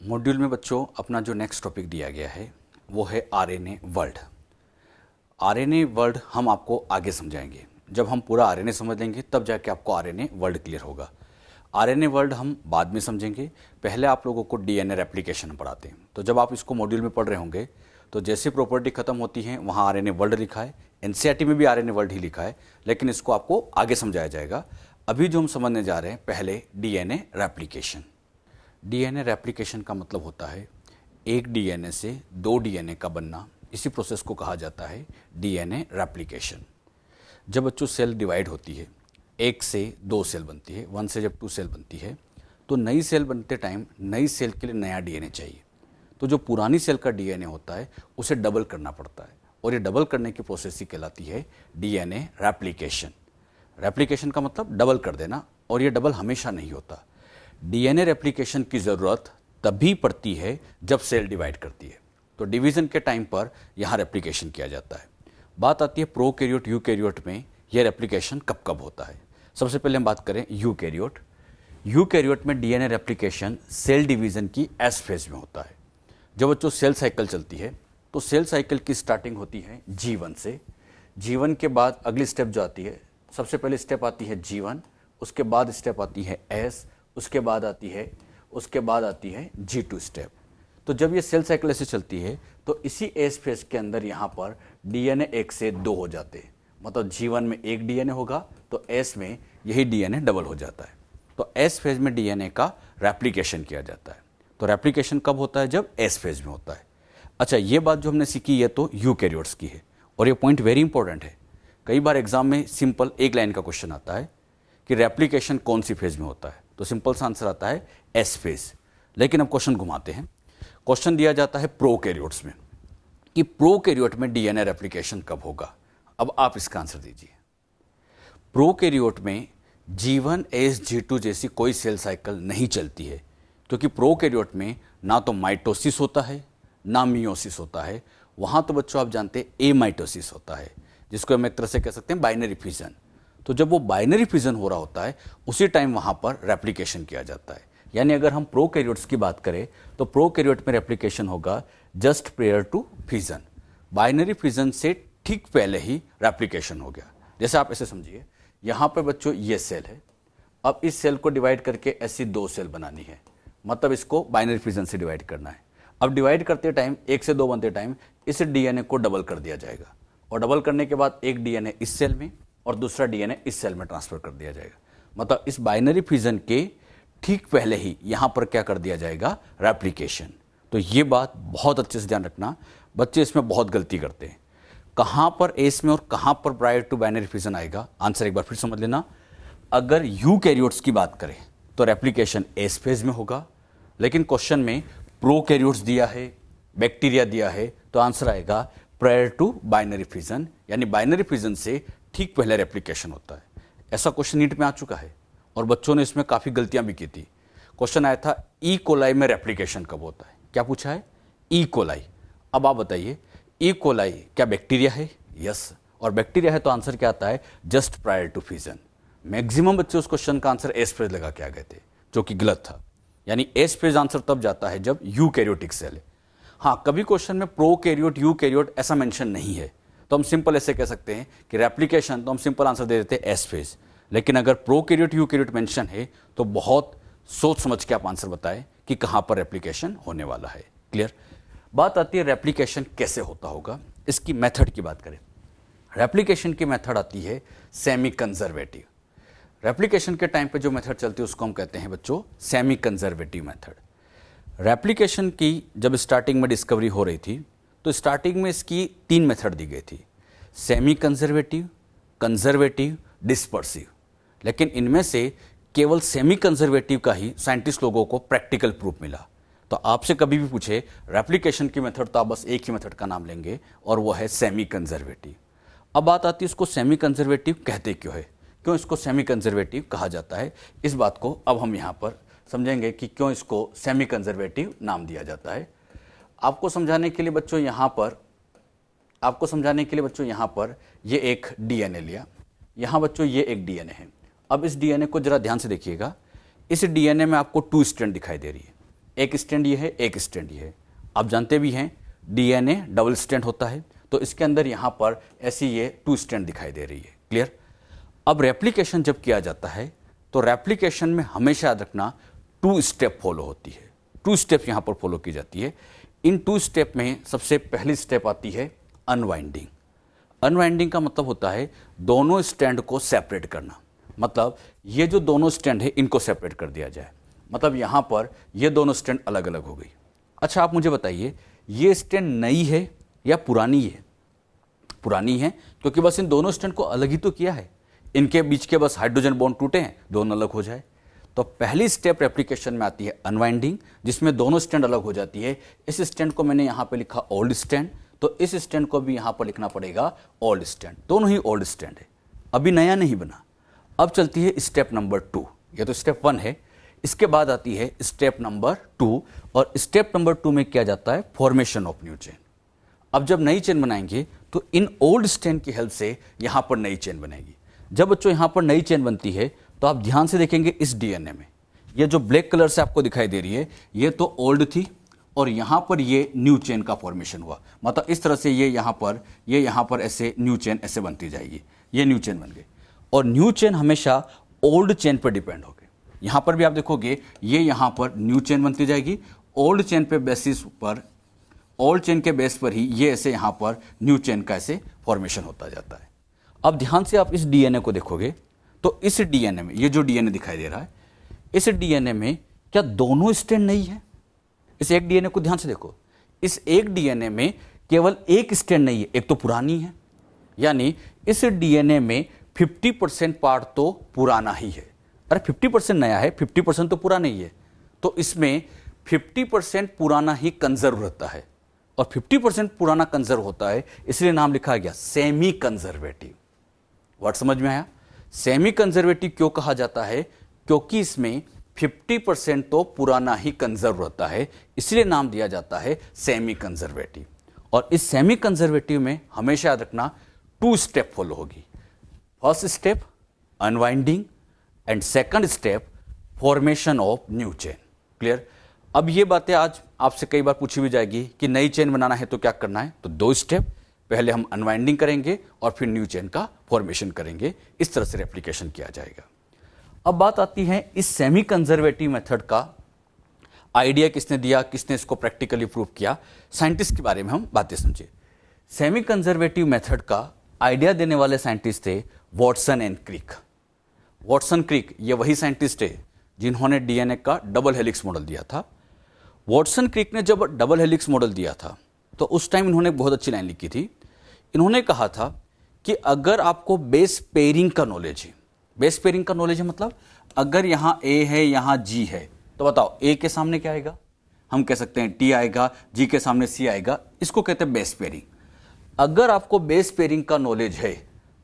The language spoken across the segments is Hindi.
मॉड्यूल में बच्चों अपना जो नेक्स्ट टॉपिक दिया गया है वो है आरएनए वर्ल्ड। आरएनए वर्ल्ड हम आपको आगे समझाएंगे। जब हम पूरा आरएनए समझ लेंगे तब जाके आपको आरएनए वर्ल्ड क्लियर होगा। आरएनए वर्ल्ड हम बाद में समझेंगे। पहले आप लोगों को डीएनए रेप्लिकेशन पढ़ाते हैं, तो जब आप इसको मॉड्यूल में पढ़ रहे होंगे तो जैसे प्रॉपर्टी खत्म होती है वहाँ आरएनए वर्ल्ड लिखा है, एनसीईआरटी में भी आरएनए वर्ल्ड ही लिखा है, लेकिन इसको आपको आगे समझाया जाएगा। अभी जो हम समझने जा रहे हैं पहले डीएनए रेप्लिकेशन। डीएनए रेप्लिकेशन का मतलब होता है एक डीएनए से दो डीएनए का बनना। इसी प्रोसेस को कहा जाता है डीएनए रेप्लिकेशन। जब बच्चों सेल डिवाइड होती है, एक से दो सेल बनती है, वन से जब टू सेल बनती है, तो नई सेल बनते टाइम नई सेल के लिए नया डीएनए चाहिए। तो जो पुरानी सेल का डीएनए होता है उसे डबल करना पड़ता है, और ये डबल करने की प्रोसेस ही कहलाती है डीएनए रेप्लिकेशन। रेप्लिकेशन का मतलब डबल कर देना, और ये डबल हमेशा नहीं होता। डीएनए रेप्लिकेशन की ज़रूरत तभी पड़ती है जब सेल डिवाइड करती है, तो डिवीज़न के टाइम पर यहाँ रेप्लिकेशन किया जाता है। बात आती है प्रोकैरियोट यूकैरियोट में यह रेप्लिकेशन कब कब होता है। सबसे पहले हम बात करें यूकैरियोट। यूकैरियोट में डीएनए रेप्लिकेशन सेल डिवीज़न की एस फेज में होता है। जब बच्चों सेल साइकिल चलती है तो सेल साइकिल की स्टार्टिंग होती है G1 से। G1 के बाद अगली स्टेप जो आती है, सबसे पहले स्टेप आती है G1, उसके बाद स्टेप आती है S, उसके बाद आती है G2 स्टेप। तो जब ये सेल साइकिल ऐसे चलती है तो इसी एस फेज के अंदर यहाँ पर डीएनए एक से दो हो जाते हैं। मतलब G1 में एक डीएनए होगा तो S में यही डीएनए डबल हो जाता है। तो एस फेज में डीएनए का रेप्लिकेशन किया जाता है। तो रेप्लिकेशन कब होता है? जब एस फेज में होता है। अच्छा, ये बात जो हमने सीखी ये तो यूकैरियोट्स की है, और ये पॉइंट वेरी इंपॉर्टेंट है। कई बार एग्जाम में सिंपल एक लाइन का क्वेश्चन आता है कि रेप्लिकेशन कौन सी फेज में होता है, तो सिंपल सा आंसर आता है एस फेज। लेकिन अब क्वेश्चन घुमाते हैं। क्वेश्चन दिया जाता है प्रोकैरियोट्स में कि प्रोकैरियोट में डीएनए रेप्लिकेशन कब होगा। अब आप इसका आंसर दीजिए। प्रोकैरियोट में G1 S G2 जैसी कोई सेल साइकिल नहीं चलती है, क्योंकि प्रोकैरियोट में ना तो माइटोसिस होता है ना मियोसिस होता है। वहाँ तो बच्चों आप जानते हैं एमाइटोसिस होता है, जिसको हम एक तरह से कह सकते हैं बाइनरी फिजन। तो जब वो बाइनरी फिजन हो रहा होता है उसी टाइम वहाँ पर रेप्लिकेशन किया जाता है। यानी अगर हम प्रोकैरियोट्स की बात करें तो प्रोकैरियोट में रेप्लिकेशन होगा just prior to fission. Binary fission से ठीक पहले ही रेप्लिकेशन हो गया। जैसे आप ऐसे समझिए, यहाँ पर बच्चों ये सेल है, अब इस सेल को डिवाइड करके ऐसी दो सेल बनानी है, मतलब इसको बाइनरी फिजन से डिवाइड करना है। अब डिवाइड करते टाइम, एक से दो बनते टाइम, इस डीएनए को डबल कर दिया जाएगा, और डबल करने के बाद एक डीएनए इस सेल में और दूसरा डीएनए इस सेल में ट्रांसफर कर दिया जाएगा। मतलब इस बाइनरी फिजन के ठीक पहले ही यहाँ पर क्या कर दिया जाएगा? रेप्लिकेशन। तो ये बात बहुत अच्छे से ध्यान रखना, बच्चे इसमें बहुत गलती करते हैं। कहाँ पर एस में और कहाँ पर प्रायर टू बाइनरी फिजन आएगा, आंसर एक बार फिर समझ लेना। अगर यूकैरियोट्स की बात करें तो रेप्लिकेशन एस फेज में होगा, लेकिन क्वेश्चन में प्रोकैरियोट्स दिया है, बैक्टीरिया दिया है, तो आंसर आएगा प्रायर टू बाइनरी फिजन, यानी बाइनरी फिजन से ठीक पहले रेप्लिकेशन होता है। ऐसा क्वेश्चन नीट में आ चुका है और बच्चों ने इसमें काफ़ी गलतियां भी की थी। क्वेश्चन आया था ई कोलाई में रेप्लिकेशन कब होता है। क्या पूछा है? E coli. अब आप बताइए, ई कोलाई क्या बैक्टीरिया है? यस। और बैक्टीरिया है तो आंसर क्या आता है? Just prior to fission. Maximum बच्चे उस क्वेश्चन का आंसर एस फेज लगा के आ गए थे, जो कि गलत था। यानी एस फेज आंसर तब जाता है जब यूकैरियोटिक सेल है। हाँ, कभी क्वेश्चन में प्रोकैरियोट यूकैरियोट ऐसा मेंशन नहीं है, तो हम सिंपल ऐसे कह सकते हैं कि रेप्लिकेशन, तो हम सिंपल आंसर दे देते हैं एस फेज। लेकिन अगर प्रोकैरियोट यूकैरियोट मेंशन है तो बहुत सोच समझ के आप आंसर बताएं कि कहां पर रेप्लिकेशन होने वाला है। क्लियर? बात आती है रेप्लिकेशन कैसे होता होगा। इसकी मेथड की बात करें, रेप्लिकेशन की मेथड आती है सेमी कंजर्वेटिव। रेप्लिकेशन के टाइम पे जो मेथड चलती है उसको हम कहते हैं बच्चों सेमी कंजर्वेटिव मेथड। रेप्लिकेशन की जब स्टार्टिंग में डिस्कवरी हो रही थी तो स्टार्टिंग में इसकी तीन मेथड दी गई थी, सेमी कंजर्वेटिव, कंजर्वेटिव, डिस्पर्सिव। लेकिन इनमें से केवल सेमी कंजर्वेटिव का ही साइंटिस्ट लोगों को प्रैक्टिकल प्रूफ मिला। तो आपसे कभी भी पूछे रेप्लिकेशन की मेथड तो आप बस एक ही मेथड का नाम लेंगे और वो है सेमी कंजर्वेटिव। अब बात आती है इसको सेमी कंजर्वेटिव कहते क्यों है, क्यों इसको सेमी कंजर्वेटिव कहा जाता है। इस बात को अब हम यहाँ पर समझेंगे कि क्यों इसको सेमी कंजर्वेटिव नाम दिया जाता है। आपको समझाने के लिए बच्चों यहाँ पर ये एक डीएनए लिया, यहाँ बच्चों ये एक डीएनए है। अब इस डीएनए को जरा ध्यान से देखिएगा, इस डीएनए में आपको टू स्ट्रैंड दिखाई दे रही है। एक स्टैंड ये है, एक स्टैंड ये है। आप जानते भी हैं डीएनए डबल स्टैंड होता है, तो इसके अंदर यहाँ पर ऐसी ये 2 स्टैंड दिखाई दे रही है। क्लियर। अब रेप्लिकेशन जब किया जाता है तो रेप्लिकेशन में हमेशा याद रखना 2 स्टेप फॉलो होती है। 2 स्टेप यहाँ पर फॉलो की जाती है। इन 2 स्टेप में सबसे पहली स्टेप आती है अनवाइंडिंग। अनवाइंडिंग का मतलब होता है दोनों स्टैंड को सेपरेट करना। मतलब ये जो दोनों स्टैंड है इनको सेपरेट कर दिया जाए। मतलब यहाँ पर ये दोनों स्टैंड अलग अलग हो गई। अच्छा आप मुझे बताइए ये स्टैंड नई है या पुरानी है? पुरानी है, क्योंकि बस इन दोनों स्टैंड को अलग ही तो किया है। इनके बीच के बस हाइड्रोजन बॉन्ड टूटे हैं, दोनों अलग हो जाए। तो पहली स्टेप रेप्लिकेशन में आती है अनवाइंडिंग, जिसमें दोनों स्टैंड अलग हो जाती है। इस स्टैंड को मैंने यहाँ पे लिखा ओल्ड स्टैंड, तो इस स्टैंड को भी यहाँ पर लिखना पड़ेगा ओल्ड स्टैंड। दोनों ही ओल्ड स्टैंड है, अभी नया नहीं बना। अब चलती है स्टेप नंबर 2। ये तो स्टेप 1 है। इसके बाद आती है स्टेप नंबर 2, और स्टेप नंबर 2 में किया जाता है फॉर्मेशन ऑफ न्यू चेन। अब जब नई चेन बनाएंगे तो इन ओल्ड स्टैंड की हेल्प से यहां पर नई चेन बनेगी। जब बच्चों यहां पर नई चेन बनती है तो आप ध्यान से देखेंगे इस डीएनए में ये जो ब्लैक कलर से आपको दिखाई दे रही है ये तो ओल्ड थी, और यहां पर ये न्यू चेन का फॉर्मेशन हुआ। मतलब इस तरह से ये यहां पर ऐसे न्यू चेन ऐसे बनती जाएगी। ये न्यू चेन बन गई, और न्यू चेन हमेशा ओल्ड चेन पर डिपेंड हो गई। यहां पर भी आप देखोगे ये यहां पर न्यू चेन बनती जाएगी, ओल्ड चेन पे बेसिस पर, ओल्ड चेन के बेस पर ही ये ऐसे यहां पर न्यू चेन का ऐसे फॉर्मेशन होता जाता है। अब ध्यान से आप इस डीएनए को देखोगे तो इस डीएनए में ये जो डीएनए दिखाई दे रहा है, इस डीएनए में क्या दोनों स्टैंड नहीं है? इस एक डीएनए को ध्यान से देखो, इस एक डीएनए में केवल एक स्टैंड नहीं है, एक तो पुरानी है। यानी इस डीएनए में 50% पार्ट तो पुराना ही है। अरे 50% नया है, 50% तो पुराना ही है। तो इसमें 50% पुराना ही कंजर्व रहता है, और 50% पुराना कंजर्व होता है, इसलिए नाम लिखा गया सेमी कंजर्वेटिव। वर्ड समझ में आया? सेमी कंजर्वेटिव क्यों कहा जाता है? क्योंकि इसमें 50% तो पुराना ही कंजर्व रहता है, इसलिए नाम दिया जाता है सेमी कंजर्वेटिव। और इस सेमी कंजर्वेटिव में हमेशा याद रखना 2 स्टेप फॉलो होगी। First step unwinding, and second step formation of new chain. Clear. अब ये बातें आज आपसे कई बार पूछी भी जाएगी कि नई चेन बनाना है तो क्या करना है। तो 2 स्टेप, पहले हम अनवाइंडिंग करेंगे और फिर न्यू चेन का फॉर्मेशन करेंगे। इस तरह से रेप्लिकेशन किया जाएगा। अब बात आती है इस सेमी कंजर्वेटिव मेथड का आइडिया किसने दिया, किसने इसको प्रैक्टिकली प्रूव किया, साइंटिस्ट के बारे में हम बातें समझे। सेमी कंजर्वेटिव मेथड का आइडिया देने वाले साइंटिस्ट थे वॉटसन एंड क्रिक। वॉटसन क्रिक ये वही साइंटिस्ट है जिन्होंने डीएनए का डबल हेलिक्स मॉडल दिया था। वॉटसन क्रिक ने जब डबल हेलिक्स मॉडल दिया था तो उस टाइम इन्होंने बहुत अच्छी लाइन लिखी थी। इन्होंने कहा था कि अगर आपको बेस पेयरिंग का नॉलेज है, बेस पेयरिंग का नॉलेज है मतलब अगर यहाँ ए है यहाँ जी है, तो बताओ ए के सामने क्या आएगा? हम कह सकते हैं टी आएगा, जी के सामने सी आएगा। इसको कहते हैं बेस पेयरिंग। अगर आपको बेस पेयरिंग का नॉलेज है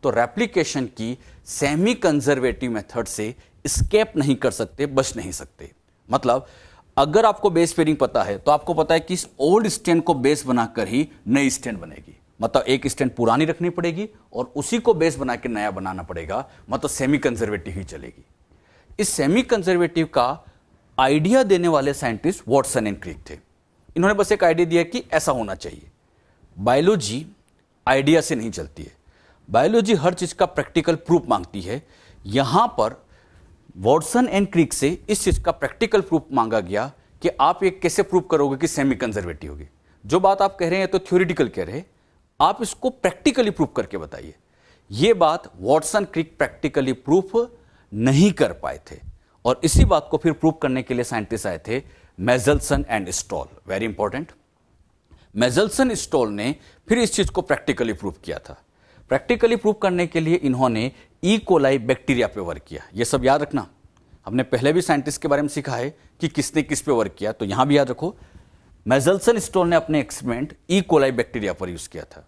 तो रेप्लिकेशन की सेमी कंजर्वेटिव मेथड से स्केप नहीं कर सकते, बच नहीं सकते। मतलब अगर आपको बेस पेयरिंग पता है तो आपको पता है कि इस ओल्ड स्टैंड को बेस बनाकर ही नई स्टैंड बनेगी। मतलब एक स्टैंड पुरानी रखनी पड़ेगी और उसी को बेस बना के नया बनाना पड़ेगा। मतलब सेमी कंजर्वेटिव ही चलेगी। इस सेमी कंजर्वेटिव का आइडिया देने वाले साइंटिस्ट वॉटसन एंड क्रिक थे। इन्होंने बस एक आइडिया दिया कि ऐसा होना चाहिए। बायोलॉजी आइडिया से नहीं चलती है, बायोलॉजी हर चीज का प्रैक्टिकल प्रूफ मांगती है। यहां पर वॉटसन एंड क्रिक से इस चीज का प्रैक्टिकल प्रूफ मांगा गया कि आप ये कैसे प्रूव करोगे कि सेमी कंजर्वेटिव होगी। जो बात आप कह रहे हैं तो थ्योरेटिकल कह रहे हैं, आप इसको प्रैक्टिकली प्रूफ करके बताइए। ये बात वॉटसन क्रिक प्रैक्टिकली प्रूफ नहीं कर पाए थे, और इसी बात को फिर प्रूव करने के लिए साइंटिस्ट आए थे Meselson and Stahl. Very important. Meselson Stahl ने फिर इस चीज को प्रैक्टिकली प्रूव किया था। प्रैक्टिकली प्रूव करने के लिए इन्होंने ई कोलाई बैक्टीरिया पे वर्क किया। ये सब याद रखना, हमने पहले भी साइंटिस्ट के बारे में सीखा है कि किसने किस पे वर्क किया, तो यहां भी याद रखो। मेजल्सन स्टोल ने अपने एक्सपेरिमेंट ई कोलाई बैक्टीरिया पर यूज किया था।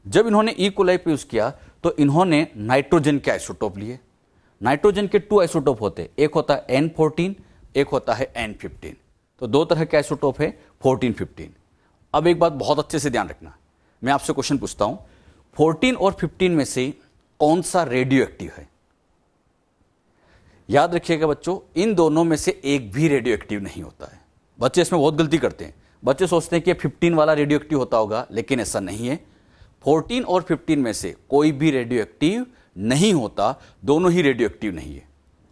जब इन्होंने ई कोलाई पे यूज किया तो इन्होंने नाइट्रोजन के आइसोटोप लिए। नाइट्रोजन के 2 आइसोटोप होते, एक होता है N14, एक होता है N15। तो 2 तरह के आइसोटोप है 14, 15। अब एक बात बहुत अच्छे से ध्यान रखना, मैं आपसे क्वेश्चन पूछता हूं 14 और 15 में से कौन सा रेडियो एक्टिव है? याद रखिएगा बच्चों, इन दोनों में से एक भी रेडियो एक्टिव नहीं होता है। बच्चे इसमें बहुत गलती करते हैं। बच्चे सोचते हैं कि 15 वाला रेडियो एक्टिव होता होगा, लेकिन ऐसा नहीं है। 14 और 15 में से कोई भी रेडियो एक्टिव नहीं होता, दोनों ही रेडियो एक्टिव नहीं है।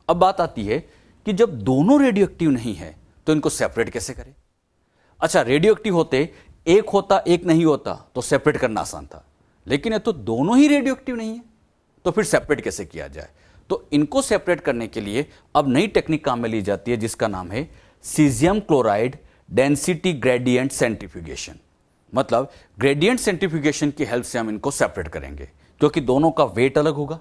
अब बात आती है कि जब दोनों रेडियो एक्टिव नहीं है तो इनको सेपरेट कैसे करें। अच्छा, रेडियो एक्टिव होते एक होता एक नहीं होता तो सेपरेट करना आसान था, लेकिन ये तो दोनों ही रेडियो एक्टिव नहीं है, तो फिर सेपरेट कैसे किया जाए। तो इनको सेपरेट करने के लिए अब नई टेक्निक काम में ली जाती है, जिसका नाम है caesium chloride density gradient centrifugation. मतलब ग्रेडियंट सेंट्रीफ्यूगेशन की हेल्प से हम इनको सेपरेट करेंगे, क्योंकि दोनों का वेट अलग होगा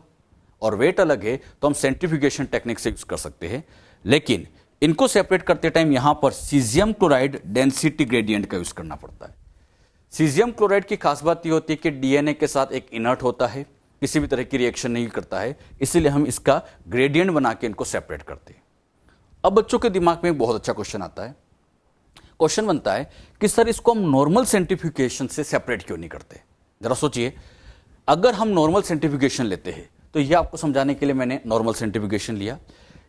और वेट अलग है तो हम सेंट्रीफ्यूगेशन टेक्निक से यूज कर सकते हैं। लेकिन इनको सेपरेट करते टाइम यहां पर सीजियम क्लोराइड डेंसिटी ग्रेडियंट का यूज करना पड़ता है। सीजियम क्लोराइड की खास बात यह होती है कि डीएनए के साथ एक इनर्ट होता है, किसी भी तरह की रिएक्शन नहीं करता है, इसीलिए हम इसका ग्रेडियंट बना के इनको सेपरेट करते हैं। अब बच्चों के दिमाग में एक बहुत अच्छा क्वेश्चन आता है, क्वेश्चन बनता है कि सर इसको हम नॉर्मल सेंट्रीफ्यूगेशन से सेपरेट क्यों नहीं करते। जरा सोचिए, अगर हम नॉर्मल सेंट्रीफ्यूगेशन लेते हैं तो ये आपको समझाने के लिए मैंने नॉर्मल सेंट्रीफ्यूगेशन लिया,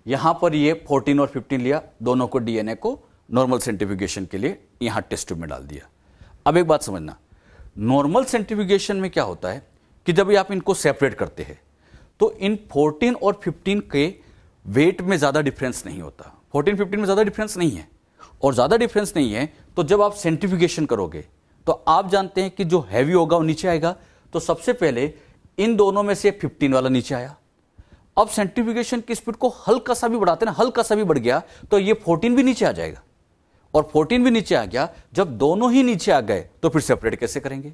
यहां पर ये 14 और 15 लिया, दोनों को डीएनए को नॉर्मल सेंट्रीफ्यूगेशन के लिए यहां टेस्ट ट्यूब में डाल दिया। अब एक बात समझना, नॉर्मल सेंट्रीफ्यूगेशन में क्या होता है कि जब आप इनको सेपरेट करते हैं तो इन 14 और 15 के वेट में ज़्यादा डिफरेंस नहीं होता। 14-15 में ज़्यादा डिफरेंस नहीं है, और ज़्यादा डिफरेंस नहीं है तो जब आप सेंट्रीफ्यूगेशन करोगे तो आप जानते हैं कि जो हैवी होगा वो नीचे आएगा। तो सबसे पहले इन दोनों में से 15 वाला नीचे आया। अब सेंट्रीफ्यूगेशन की स्पीड को हल्का सा भी बढ़ाते ना, हल्का सा भी बढ़ गया तो ये 14 भी नीचे आ जाएगा, और 14 भी नीचे आ गया। जब दोनों ही नीचे आ गए तो फिर सेपरेट कैसे करेंगे।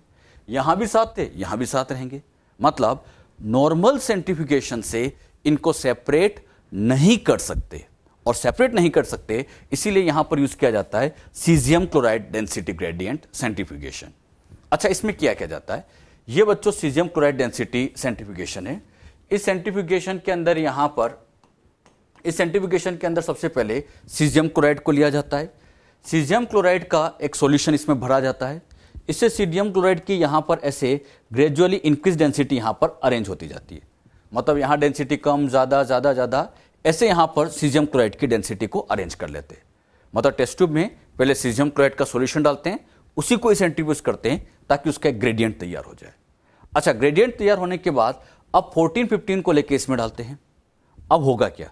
यहां भी साथ थे, यहां भी साथ रहेंगे। मतलब नॉर्मल सेंट्रीफ्यूगेशन से इनको सेपरेट नहीं कर सकते, और सेपरेट नहीं कर सकते इसीलिए यहां पर यूज किया जाता है caesium chloride density gradient centrifugation. अच्छा, इसमें किया क्या जाता है, ये बच्चों सीजियम क्लोराइड डेंसिटी सेंट्रीफ्यूगेशन है। इस सेंट्रीफ्यूगेशन के अंदर यहां पर इस सेंट्रीफ्यूगेशन के अंदर सबसे पहले सीजियम क्लोराइड को लिया जाता है। सीजियम क्लोराइड का एक सॉल्यूशन इसमें भरा जाता है। इससे सीजियम क्लोराइड की यहां पर ऐसे ग्रेजुअली इंक्रीज डेंसिटी यहां पर अरेंज होती जाती है। मतलब यहां डेंसिटी कम, ज्यादा ज्यादा ज्यादा, ऐसे यहां पर सीजियम क्लोराइड की डेंसिटी को अरेंज कर लेते हैं। मतलब टेस्ट ट्यूब में पहले सीजियम क्लोराइड का सॉल्यूशन डालते हैं, उसी को सेंट्रीफ्यूज करते हैं ताकि उसका एक ग्रेडियंट तैयार हो जाए। अच्छा, ग्रेडियंट तैयार होने के बाद अब 14-15 को लेकर इसमें डालते हैं। अब होगा क्या,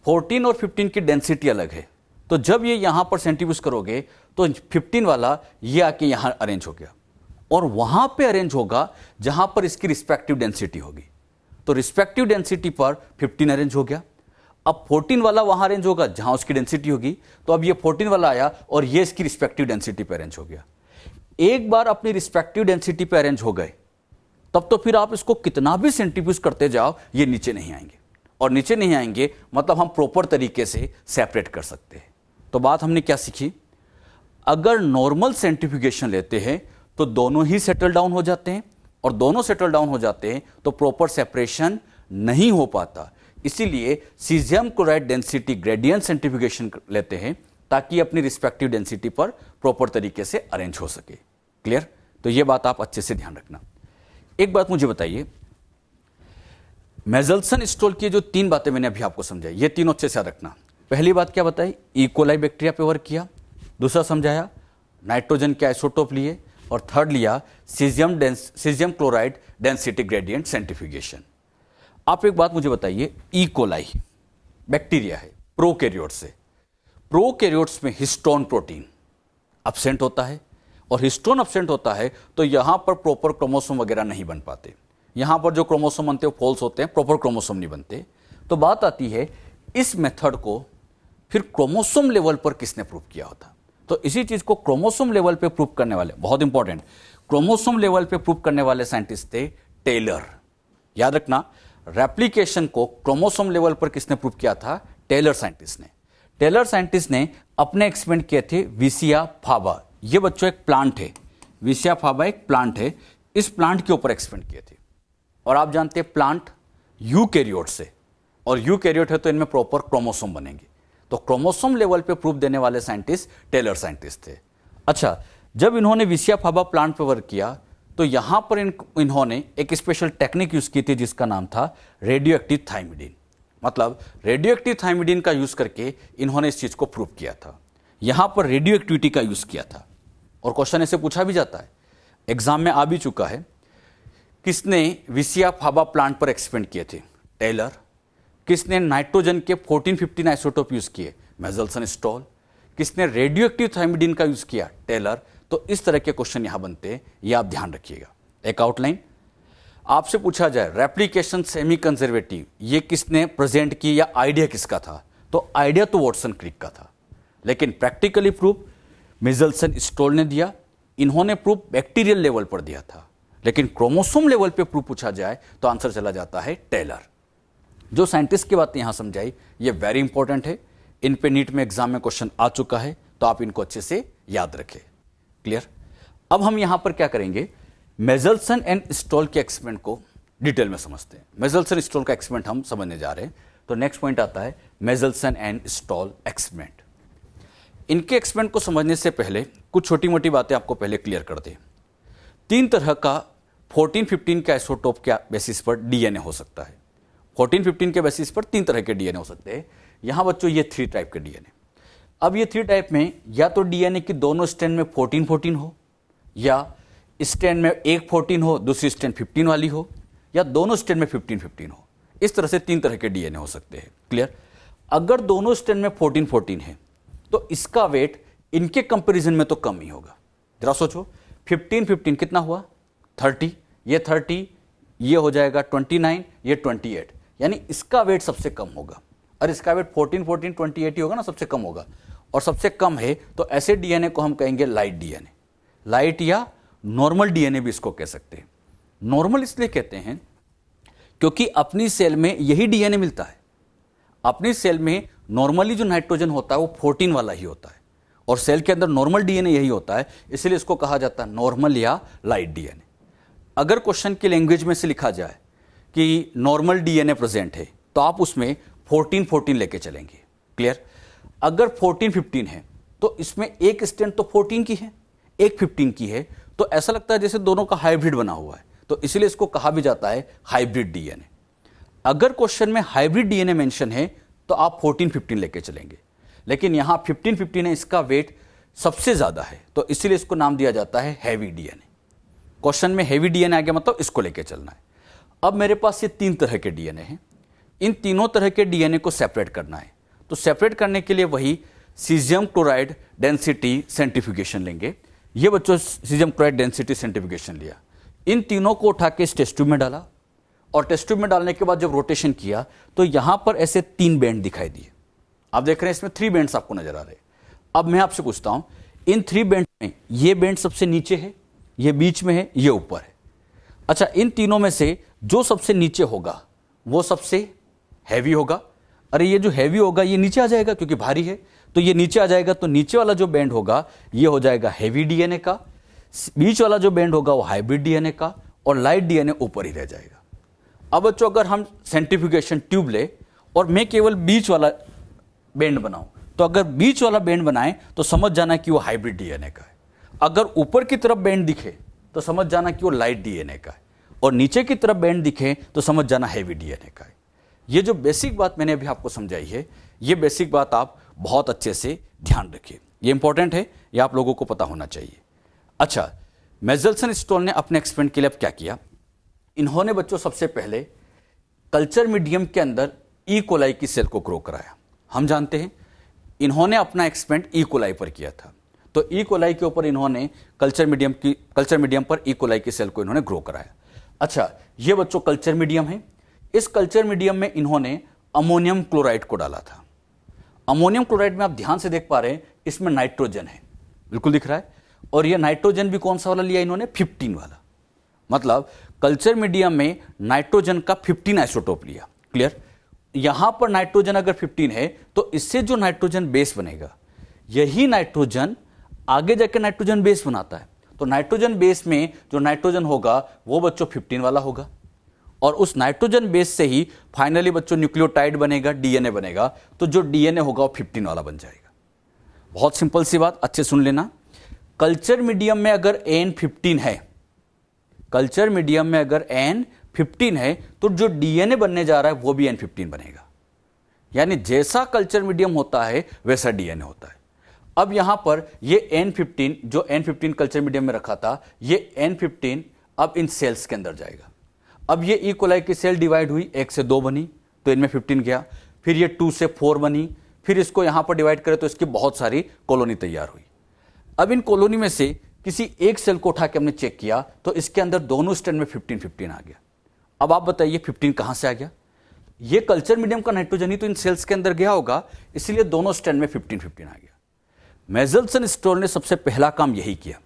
14 और 15 की डेंसिटी अलग है, तो जब ये यहां पर सेंट्रीफ्यूज करोगे तो 15 वाला ये आके यहां अरेंज हो गया, और वहां पे अरेंज होगा जहां पर इसकी रिस्पेक्टिव डेंसिटी होगी। तो रिस्पेक्टिव डेंसिटी पर 15 अरेंज हो गया। अब 14 वाला वहां अरेंज होगा जहां उसकी डेंसिटी होगी, तो अब ये 14 वाला आया और ये इसकी रिस्पेक्टिव डेंसिटी पर अरेंज हो गया। एक बार अपनी रिस्पेक्टिव डेंसिटी पर अरेंज हो गए तब तो फिर आप इसको कितना भी सेंट्रीफ्यूज करते जाओ ये नीचे नहीं आएंगे, और नीचे नहीं आएंगे मतलब हम प्रॉपर तरीके से सेपरेट कर सकते हैं। तो बात हमने क्या सीखी, अगर नॉर्मल सेंट्रीफ्यूगेशन लेते हैं तो दोनों ही सेटल डाउन हो जाते हैं, और दोनों सेटल डाउन हो जाते हैं तो प्रॉपर सेपरेशन नहीं हो पाता। इसीलिए caesium chloride density gradient centrifugation लेते हैं ताकि अपनी रिस्पेक्टिव डेंसिटी पर प्रॉपर तरीके से अरेंज हो सके। क्लियर? तो यह बात आप अच्छे से ध्यान रखना। एक बात मुझे बताइए, मेजल्सन स्टोल की जो 3 बातें मैंने अभी आपको समझाई, ये तीनों अच्छे से याद रखना। पहली बात क्या बताई, इकोलाई बैक्टीरिया पे वर्क किया। दूसरा समझाया नाइट्रोजन के आइसोटोप लिए, और थर्ड लिया caesium chloride density gradient centrifugation. आप एक बात मुझे बताइए, इकोलाई बैक्टीरिया है प्रोकैरियोट्स से, प्रोकैरियोट्स में हिस्टोन प्रोटीन एब्सेंट होता है, और हिस्टोन एब्सेंट होता है तो यहां पर प्रॉपर क्रोमोसोम वगैरह नहीं बन पाते। यहां पर जो क्रोमोसोम बनते हैं फॉल्स होते हैं, प्रॉपर क्रोमोसोम नहीं बनते। तो बात आती है इस मेथड को फिर क्रोमोसोम लेवल पर किसने प्रूव किया होता। तो इसी चीज को क्रोमोसोम लेवल पे प्रूव करने वाले, बहुत इंपॉर्टेंट, क्रोमोसोम लेवल पे प्रूव करने वाले साइंटिस्ट थे टेलर। याद रखना, रेप्लिकेशन को क्रोमोसोम लेवल पर किसने प्रूव किया था, टेलर साइंटिस्ट ने। टेलर साइंटिस्ट ने अपने एक्सपेरिमेंट किए थे विसिया फाबा। ये बच्चों एक प्लांट है, विसिया फाबा एक प्लांट है, इस प्लांट के ऊपर एक्सपेरिमेंट किए थे। और आप जानते हैं प्लांट यूकैरियोट से, और यूकैरियोट है तो इनमें प्रॉपर क्रोमोसोम बनेंगे। तो क्रोमोसोम लेवल पे प्रूफ देने वाले साइंटिस्ट टेलर साइंटिस्ट थे। अच्छा, जब इन्होंने विसिया फाबा प्लांट पर वर्क किया तो यहां पर इन्होंने एक स्पेशल टेक्निक यूज की थी जिसका नाम था रेडियो एक्टिव थाइमिडीन। मतलब रेडियो एक्टिव थाइमिडीन का यूज करके इन्होंने इस चीज को प्रूव किया था। यहां पर रेडियो एक्टिविटी का यूज किया था और क्वेश्चन ऐसे पूछा भी जाता है, एग्जाम में आ भी चुका है। किसने विसिया फाबा प्लांट पर एक्सपेरिमेंट किए थे? टेलर। किसने नाइट्रोजन के 14-15 आइसोटोप यूज किए? मेजल्सन स्टॉल। किसने रेडियो एक्टिव थायमिडीन का यूज किया? टेलर। तो इस तरह के क्वेश्चन यहां बनते हैं, ये आप ध्यान रखिएगा। एक आउटलाइन आपसे पूछा जाए, रेप्लिकेशन सेमी कंजर्वेटिव ये किसने प्रेजेंट की या आइडिया किसका था? तो आइडिया तो वॉटसन क्रिक का था, लेकिन प्रैक्टिकली प्रूफ मेजल्सन स्टॉल ने दिया। इन्होंने प्रूफ बैक्टीरियल लेवल पर दिया था, लेकिन क्रोमोसोम लेवल पे प्रूफ पूछा जाए तो आंसर चला जाता है टेलर। जो साइंटिस्ट की बातें यहां समझाई ये वेरी इंपॉर्टेंट है, इन पे नीट में एग्जाम में क्वेश्चन आ चुका है, तो आप इनको अच्छे से याद रखें। क्लियर? अब हम यहां पर क्या करेंगे, मेजल्सन एंड स्टॉल के एक्सपेरिमेंट को डिटेल में समझते हैं। मेजल्सन स्टॉल का एक्सपेरिमेंट हम समझने जा रहे हैं, तो नेक्स्ट पॉइंट आता है मेजल्सन एंड स्टॉल एक्सपेरिमेंट। इनके एक्सपेरिमेंट को समझने से पहले कुछ छोटी मोटी बातें आपको पहले क्लियर कर दें। 3 तरह का 14-15 के आइसोटोप के बेसिस पर डीएनए हो सकता है। 14-15 के बेसिस पर 3 तरह के डीएनए हो सकते हैं। यहां बच्चों ये 3 टाइप के डीएनए। अब ये 3 टाइप में या तो डीएनए की दोनों स्ट्रैंड में 14-14 हो, या स्ट्रैंड में एक 14 हो, दूसरी स्ट्रैंड 15 वाली हो, या दोनों स्ट्रैंड में 15-15 हो। इस तरह से 3 तरह के डीएनए हो सकते हैं। क्लियर? अगर दोनों स्ट्रैंड में 14-14 है तो इसका वेट इनके कंपैरिजन में तो कम ही होगा। जरा सोचो, 15-15 कितना हुआ? 30, ये 30, ये हो जाएगा 29, ये 28, यानी इसका वेट सबसे कम होगा। और इसका वेट 14-14, 28 ही होगा ना, सबसे कम होगा। और सबसे कम है तो ऐसे डीएनए को हम कहेंगे लाइट डीएनए। लाइट या नॉर्मल डीएनए भी इसको कह सकते हैं। नॉर्मल इसलिए कहते हैं क्योंकि अपनी सेल में यही डीएनए मिलता है। अपनी सेल में नॉर्मली जो नाइट्रोजन होता है वो 14 वाला ही होता है, और सेल के अंदर नॉर्मल डीएनए यही होता है, इसलिए इसको कहा जाता है नॉर्मल या लाइट डीएनए। अगर क्वेश्चन की लैंग्वेज में से लिखा जाए कि नॉर्मल डीएनए प्रेजेंट है तो आप उसमें 14-14 लेके चलेंगे। क्लियर? अगर 14-15 है तो इसमें एक स्ट्रैंड तो 14 की है, एक 15 की है, तो ऐसा लगता है जैसे दोनों का हाइब्रिड बना हुआ है, तो इसलिए इसको कहा भी जाता है हाइब्रिड डीएनए। अगर क्वेश्चन में हाइब्रिड डीएनए मेंशन है तो आप 14-15 लेके चलेंगे, लेकिन यहां 15-15 है, इसका वेट सबसे ज्यादा है, तो इसीलिए इसको नाम दिया जाता है हैवी डीएनए। क्वेश्चन में हैवी डीएनए आ गया मतलब इसको लेके चलना है। अब मेरे पास ये 3 तरह के डीएनए हैं, इन तीनों तरह के डीएनए को सेपरेट करना है। तो सेपरेट करने के लिए वही सीजियम क्लोराइड डेंसिटी सेंट्रीफ्यूगेशन लेंगे। ये बच्चों सीजियम क्लोराइड डेंसिटी सेंट्रीफ्यूगेशन लिया, इन तीनों को उठा के इस टेस्ट ट्यूब में डाला, और टेस्ट ट्यूब में डालने के बाद जब रोटेशन किया तो यहां पर ऐसे 3 बैंड दिखाई दिए। आप देख रहे हैं इसमें 3 बैंड्स आपको नजर आ रहे हैं। अब मैं आपसे पूछता हूं, इन 3 बैंड में ये बैंड सबसे नीचे है, ये बीच में है, ये ऊपर है। अच्छा, इन तीनों में से जो सबसे नीचे होगा वो सबसे हैवी होगा। अरे ये जो हैवी होगा ये नीचे आ जाएगा क्योंकि भारी है, तो ये नीचे आ जाएगा, तो नीचे वाला जो बैंड होगा ये हो जाएगा हैवी डीएनए का, बीच वाला जो बैंड होगा वो हाइब्रिड डीएनए का, और लाइट डीएनए ऊपर ही रह जाएगा। अब बच्चों अगर हम सेंट्रीफ्यूगेशन ट्यूब ले और मैं केवल बीच वाला बैंड बनाऊं, तो अगर बीच वाला बैंड बनाएं तो समझ जाना कि वो हाइब्रिड डीएनए का है। अगर ऊपर की तरफ बैंड दिखे तो समझ जाना कि वो लाइट डीएनए का है, और नीचे की तरफ बैंड दिखे तो समझ जाना हैवी डीएनए का है। ये जो बेसिक बात मैंने अभी आपको समझाई है, ये बेसिक बात आप बहुत अच्छे से ध्यान रखिए, ये इंपॉर्टेंट है, ये आप लोगों को पता होना चाहिए। अच्छा, मेजल्सन स्टॉल ने अपने एक्सपेरिमेंट के लिए अब क्या किया, इन्होंने बच्चों सबसे पहले कल्चर मीडियम के अंदर ई कोलाई की सेल को ग्रो कराया। हम जानते हैं इन्होंने अपना एक्सपेरिमेंट ई कोलाई पर किया था, तो ई कोलाई के ऊपर इन्होंने कल्चर मीडियम पर ई कोलाई की सेल को इन्होंने ग्रो कराया। अच्छा, ये बच्चों कल्चर मीडियम है, इस कल्चर मीडियम में इन्होंने अमोनियम क्लोराइड को डाला था। अमोनियम क्लोराइड में आप ध्यान से देख पा रहे हैं इसमें नाइट्रोजन है, बिल्कुल दिख रहा है, और यह नाइट्रोजन भी कौन सा वाला लिया इन्होंने, 15 वाला। मतलब कल्चर मीडियम में नाइट्रोजन का 15 आइसोटोप लिया। क्लियर? यहां पर नाइट्रोजन अगर 15 है तो इससे जो नाइट्रोजन बेस बनेगा, यही नाइट्रोजन आगे जाकर नाइट्रोजन बेस बनाता है। तो नाइट्रोजन बेस में जो नाइट्रोजन होगा वो बच्चों 15 वाला होगा, और उस नाइट्रोजन बेस से ही फाइनली बच्चों न्यूक्लियोटाइड बनेगा, डीएनए बनेगा, तो जो डीएनए होगा वो 15 वाला बन जाएगा। बहुत सिंपल सी बात, अच्छे सुन लेना। कल्चर मीडियम में अगर N15 है, कल्चर मीडियम में अगर N15 है तो जो डीएनए बनने जा रहा है वो भी N15 बनेगा। यानी जैसा कल्चर मीडियम होता है वैसा डीएनए होता है। अब यहां पर ये N15 जो N15 कल्चर मीडियम में रखा था, ये N15 अब इन सेल्स के अंदर जाएगा। अब ये ई कोलाई की सेल डिवाइड हुई, 1 से 2 बनी तो इनमें 15 गया, फिर ये 2 से 4 बनी, फिर इसको यहां पर डिवाइड करें तो इसकी बहुत सारी कॉलोनी तैयार हुई। अब इन कॉलोनी में से किसी एक सेल को उठा के हमने चेक किया तो इसके अंदर दोनों स्ट्रैंड में 15-15 आ गया। अब आप बताइए 15 कहां से आ गया? ये कल्चर मीडियम का नाइट्रोजन ही तो इन सेल्स के अंदर गया होगा, इसलिए दोनों स्ट्रैंड में 15-15 आ गया। मेजल्सन स्टोर ने सबसे पहला काम यही किया,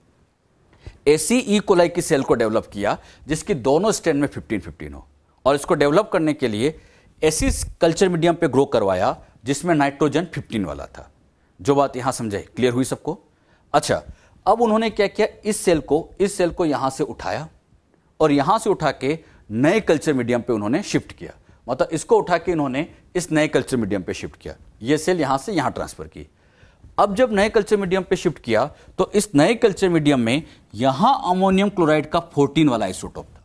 ऐसी ई कोलाई की सेल को डेवलप किया जिसकी दोनों स्ट्रैंड में 15-15 हो, और इसको डेवलप करने के लिए ऐसी कल्चर मीडियम पे ग्रो करवाया जिसमें नाइट्रोजन 15 वाला था। जो बात यहां समझाई, क्लियर हुई सबको? अच्छा, अब उन्होंने क्या किया, इस सेल को यहां से उठाया और यहां से उठा के नए कल्चर मीडियम पे उन्होंने शिफ्ट किया। मतलब इसको उठा के इन्होंने इस नए कल्चर मीडियम पे शिफ्ट किया, ये सेल यहां से यहां ट्रांसफर की। अब जब नए कल्चर मीडियम पे शिफ्ट किया तो इस नए कल्चर मीडियम में यहां अमोनियम क्लोराइड का 14 वाला आइसोटोप था।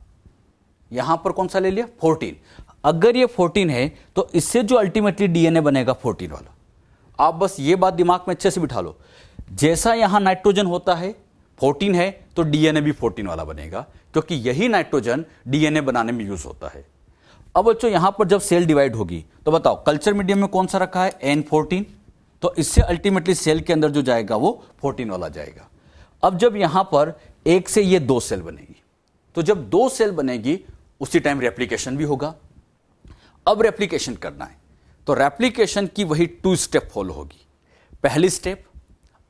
यहां पर कौन सा ले लिया? 14। अगर ये 14 है तो इससे जो अल्टीमेटली डीएनए बनेगा 14 वाला। आप बस ये बात दिमाग में अच्छे से बिठा लो, जैसा यहां नाइट्रोजन होता है 14 है तो डीएनए भी 14 वाला बनेगा, क्योंकि यही नाइट्रोजन डीएनए बनाने में यूज होता है। अब बच्चों यहां पर जब सेल डिवाइड होगी तो बताओ कल्चर मीडियम में कौन सा रखा है? N14, तो इससे अल्टीमेटली सेल के अंदर जो जाएगा वो 14 वाला जाएगा। अब जब यहां पर एक से ये 2 सेल बनेगी, तो जब 2 सेल बनेगी उसी टाइम रेप्लिकेशन भी होगा। अब रेप्लिकेशन करना है तो रेप्लिकेशन की वही 2 स्टेप फॉलो होगी। पहली स्टेप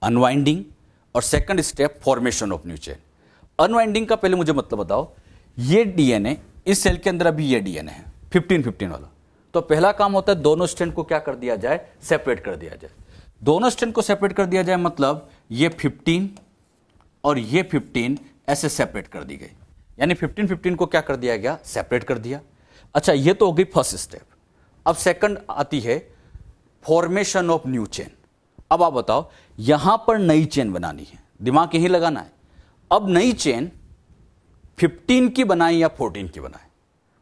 अनवाइंडिंग और second step formation of new chain. Unwinding का पहले मुझे मतलब बताओ, ये डीएनए इस सेल के अंदर अभी ये डीएनए है 15-15 वाला, तो पहला काम होता है दोनों स्ट्रैंड को क्या कर दिया जाए? सेपरेट कर दिया जाए। दोनों स्ट्रैंड को सेपरेट कर दिया जाए मतलब ये 15 और ये 15 ऐसे सेपरेट कर दी गई, यानी 15-15 को क्या कर दिया गया? सेपरेट कर दिया। अच्छा, ये तो हो गई फर्स्ट स्टेप। अब सेकंड आती है फॉर्मेशन ऑफ न्यू चेन। अब आप बताओ यहां पर नई चेन बनानी है, दिमाग यही लगाना है। अब नई चेन 15 की बनाए या 14 की बनाए?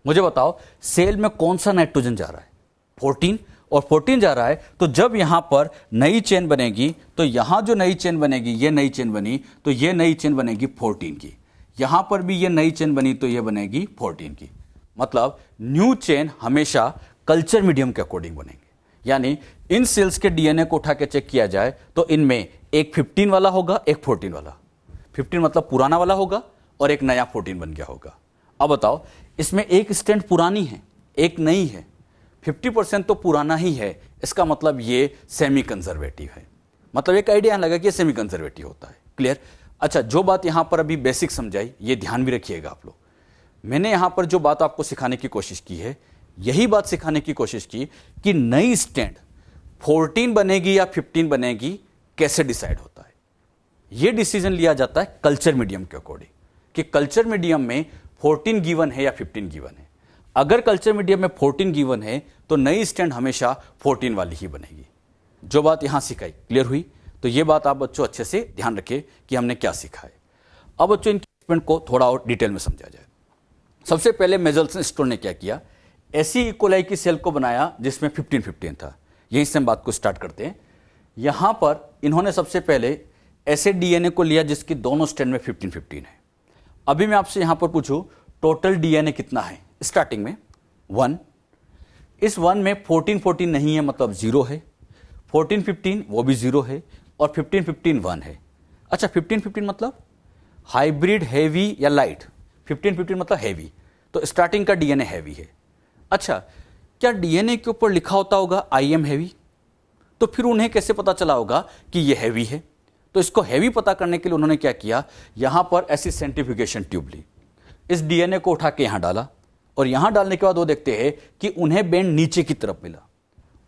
मुझे बताओ सेल में कौन सा नाइट्रोजन जा रहा है? 14, और 14 जा रहा है, तो जब यहां पर नई चेन बनेगी तो यहां जो नई चेन बनेगी, ये नई चेन बनी तो ये नई चेन बनेगी 14 की, यहां पर भी ये नई चेन बनी तो ये बनेगी 14 की। मतलब न्यू चेन हमेशा कल्चर मीडियम के अकॉर्डिंग बनेंगे। यानी इन सेल्स के डीएनए को उठा के चेक किया जाए तो इनमें एक 15 वाला होगा, एक 14 वाला। 15 मतलब पुराना वाला होगा और एक नया 14 बन गया होगा। अब बताओ इसमें एक स्ट्रैंड पुरानी है, एक नई है, 50% तो पुराना ही है, इसका मतलब ये सेमी कंजर्वेटिव है। मतलब एक आइडिया लगा कि ये सेमी कंजर्वेटिव होता है। क्लियर? अच्छा, जो बात यहां पर अभी बेसिक समझाई ये ध्यान भी रखिएगा आप लोग। मैंने यहां पर जो बात आपको सिखाने की कोशिश की है, यही बात सिखाने की कोशिश की कि नई स्ट्रैंड 14 बनेगी या 15 बनेगी, कैसे डिसाइड होता है? यह डिसीजन लिया जाता है कल्चर मीडियम के अकॉर्डिंग, कि कल्चर मीडियम में 14 गिवन है या 15 गिवन है। अगर कल्चर मीडियम में 14 गिवन है तो नई स्ट्रैंड हमेशा 14 वाली ही बनेगी। जो बात यहां सिखाई क्लियर हुई? तो यह बात आप बच्चों अच्छे से ध्यान रखें कि हमने क्या सीखा है। अब बच्चों इन स्टेटमेंट को थोड़ा और डिटेल में समझा जाए। सबसे पहले मेजल्सन स्टोर ने क्या किया, ऐसी ई कोलाई की सेल को बनाया जिसमें 15-15 था। यहीं से हम बात को स्टार्ट करते हैं। यहां पर इन्होंने सबसे पहले ऐसे डीएनए को लिया जिसकी दोनों स्ट्रैंड में 15-15 है। अभी मैं आपसे यहां पर पूछूं टोटल डीएनए कितना है? स्टार्टिंग में 1, इस 1 में 14-14 नहीं है मतलब 0 है, 14-15 वो भी 0 है, और 15-15 1 है। अच्छा, 15-15 मतलब हाइब्रिड हैवी या लाइट? 15-15 मतलब हैवी, तो स्टार्टिंग का डीएनए हैवी है। अच्छा, क्या डीएनए के ऊपर लिखा होता होगा आई एम हैवी? तो फिर उन्हें कैसे पता चला होगा कि ये हैवी है? तो इसको हैवी पता करने के लिए उन्होंने क्या किया, यहां पर ऐसी सेंट्रीफ्यूगेशन ट्यूब ली, इस डीएनए को उठा के यहां डाला, और यहां डालने के बाद वो देखते हैं कि उन्हें बैंड नीचे की तरफ मिला।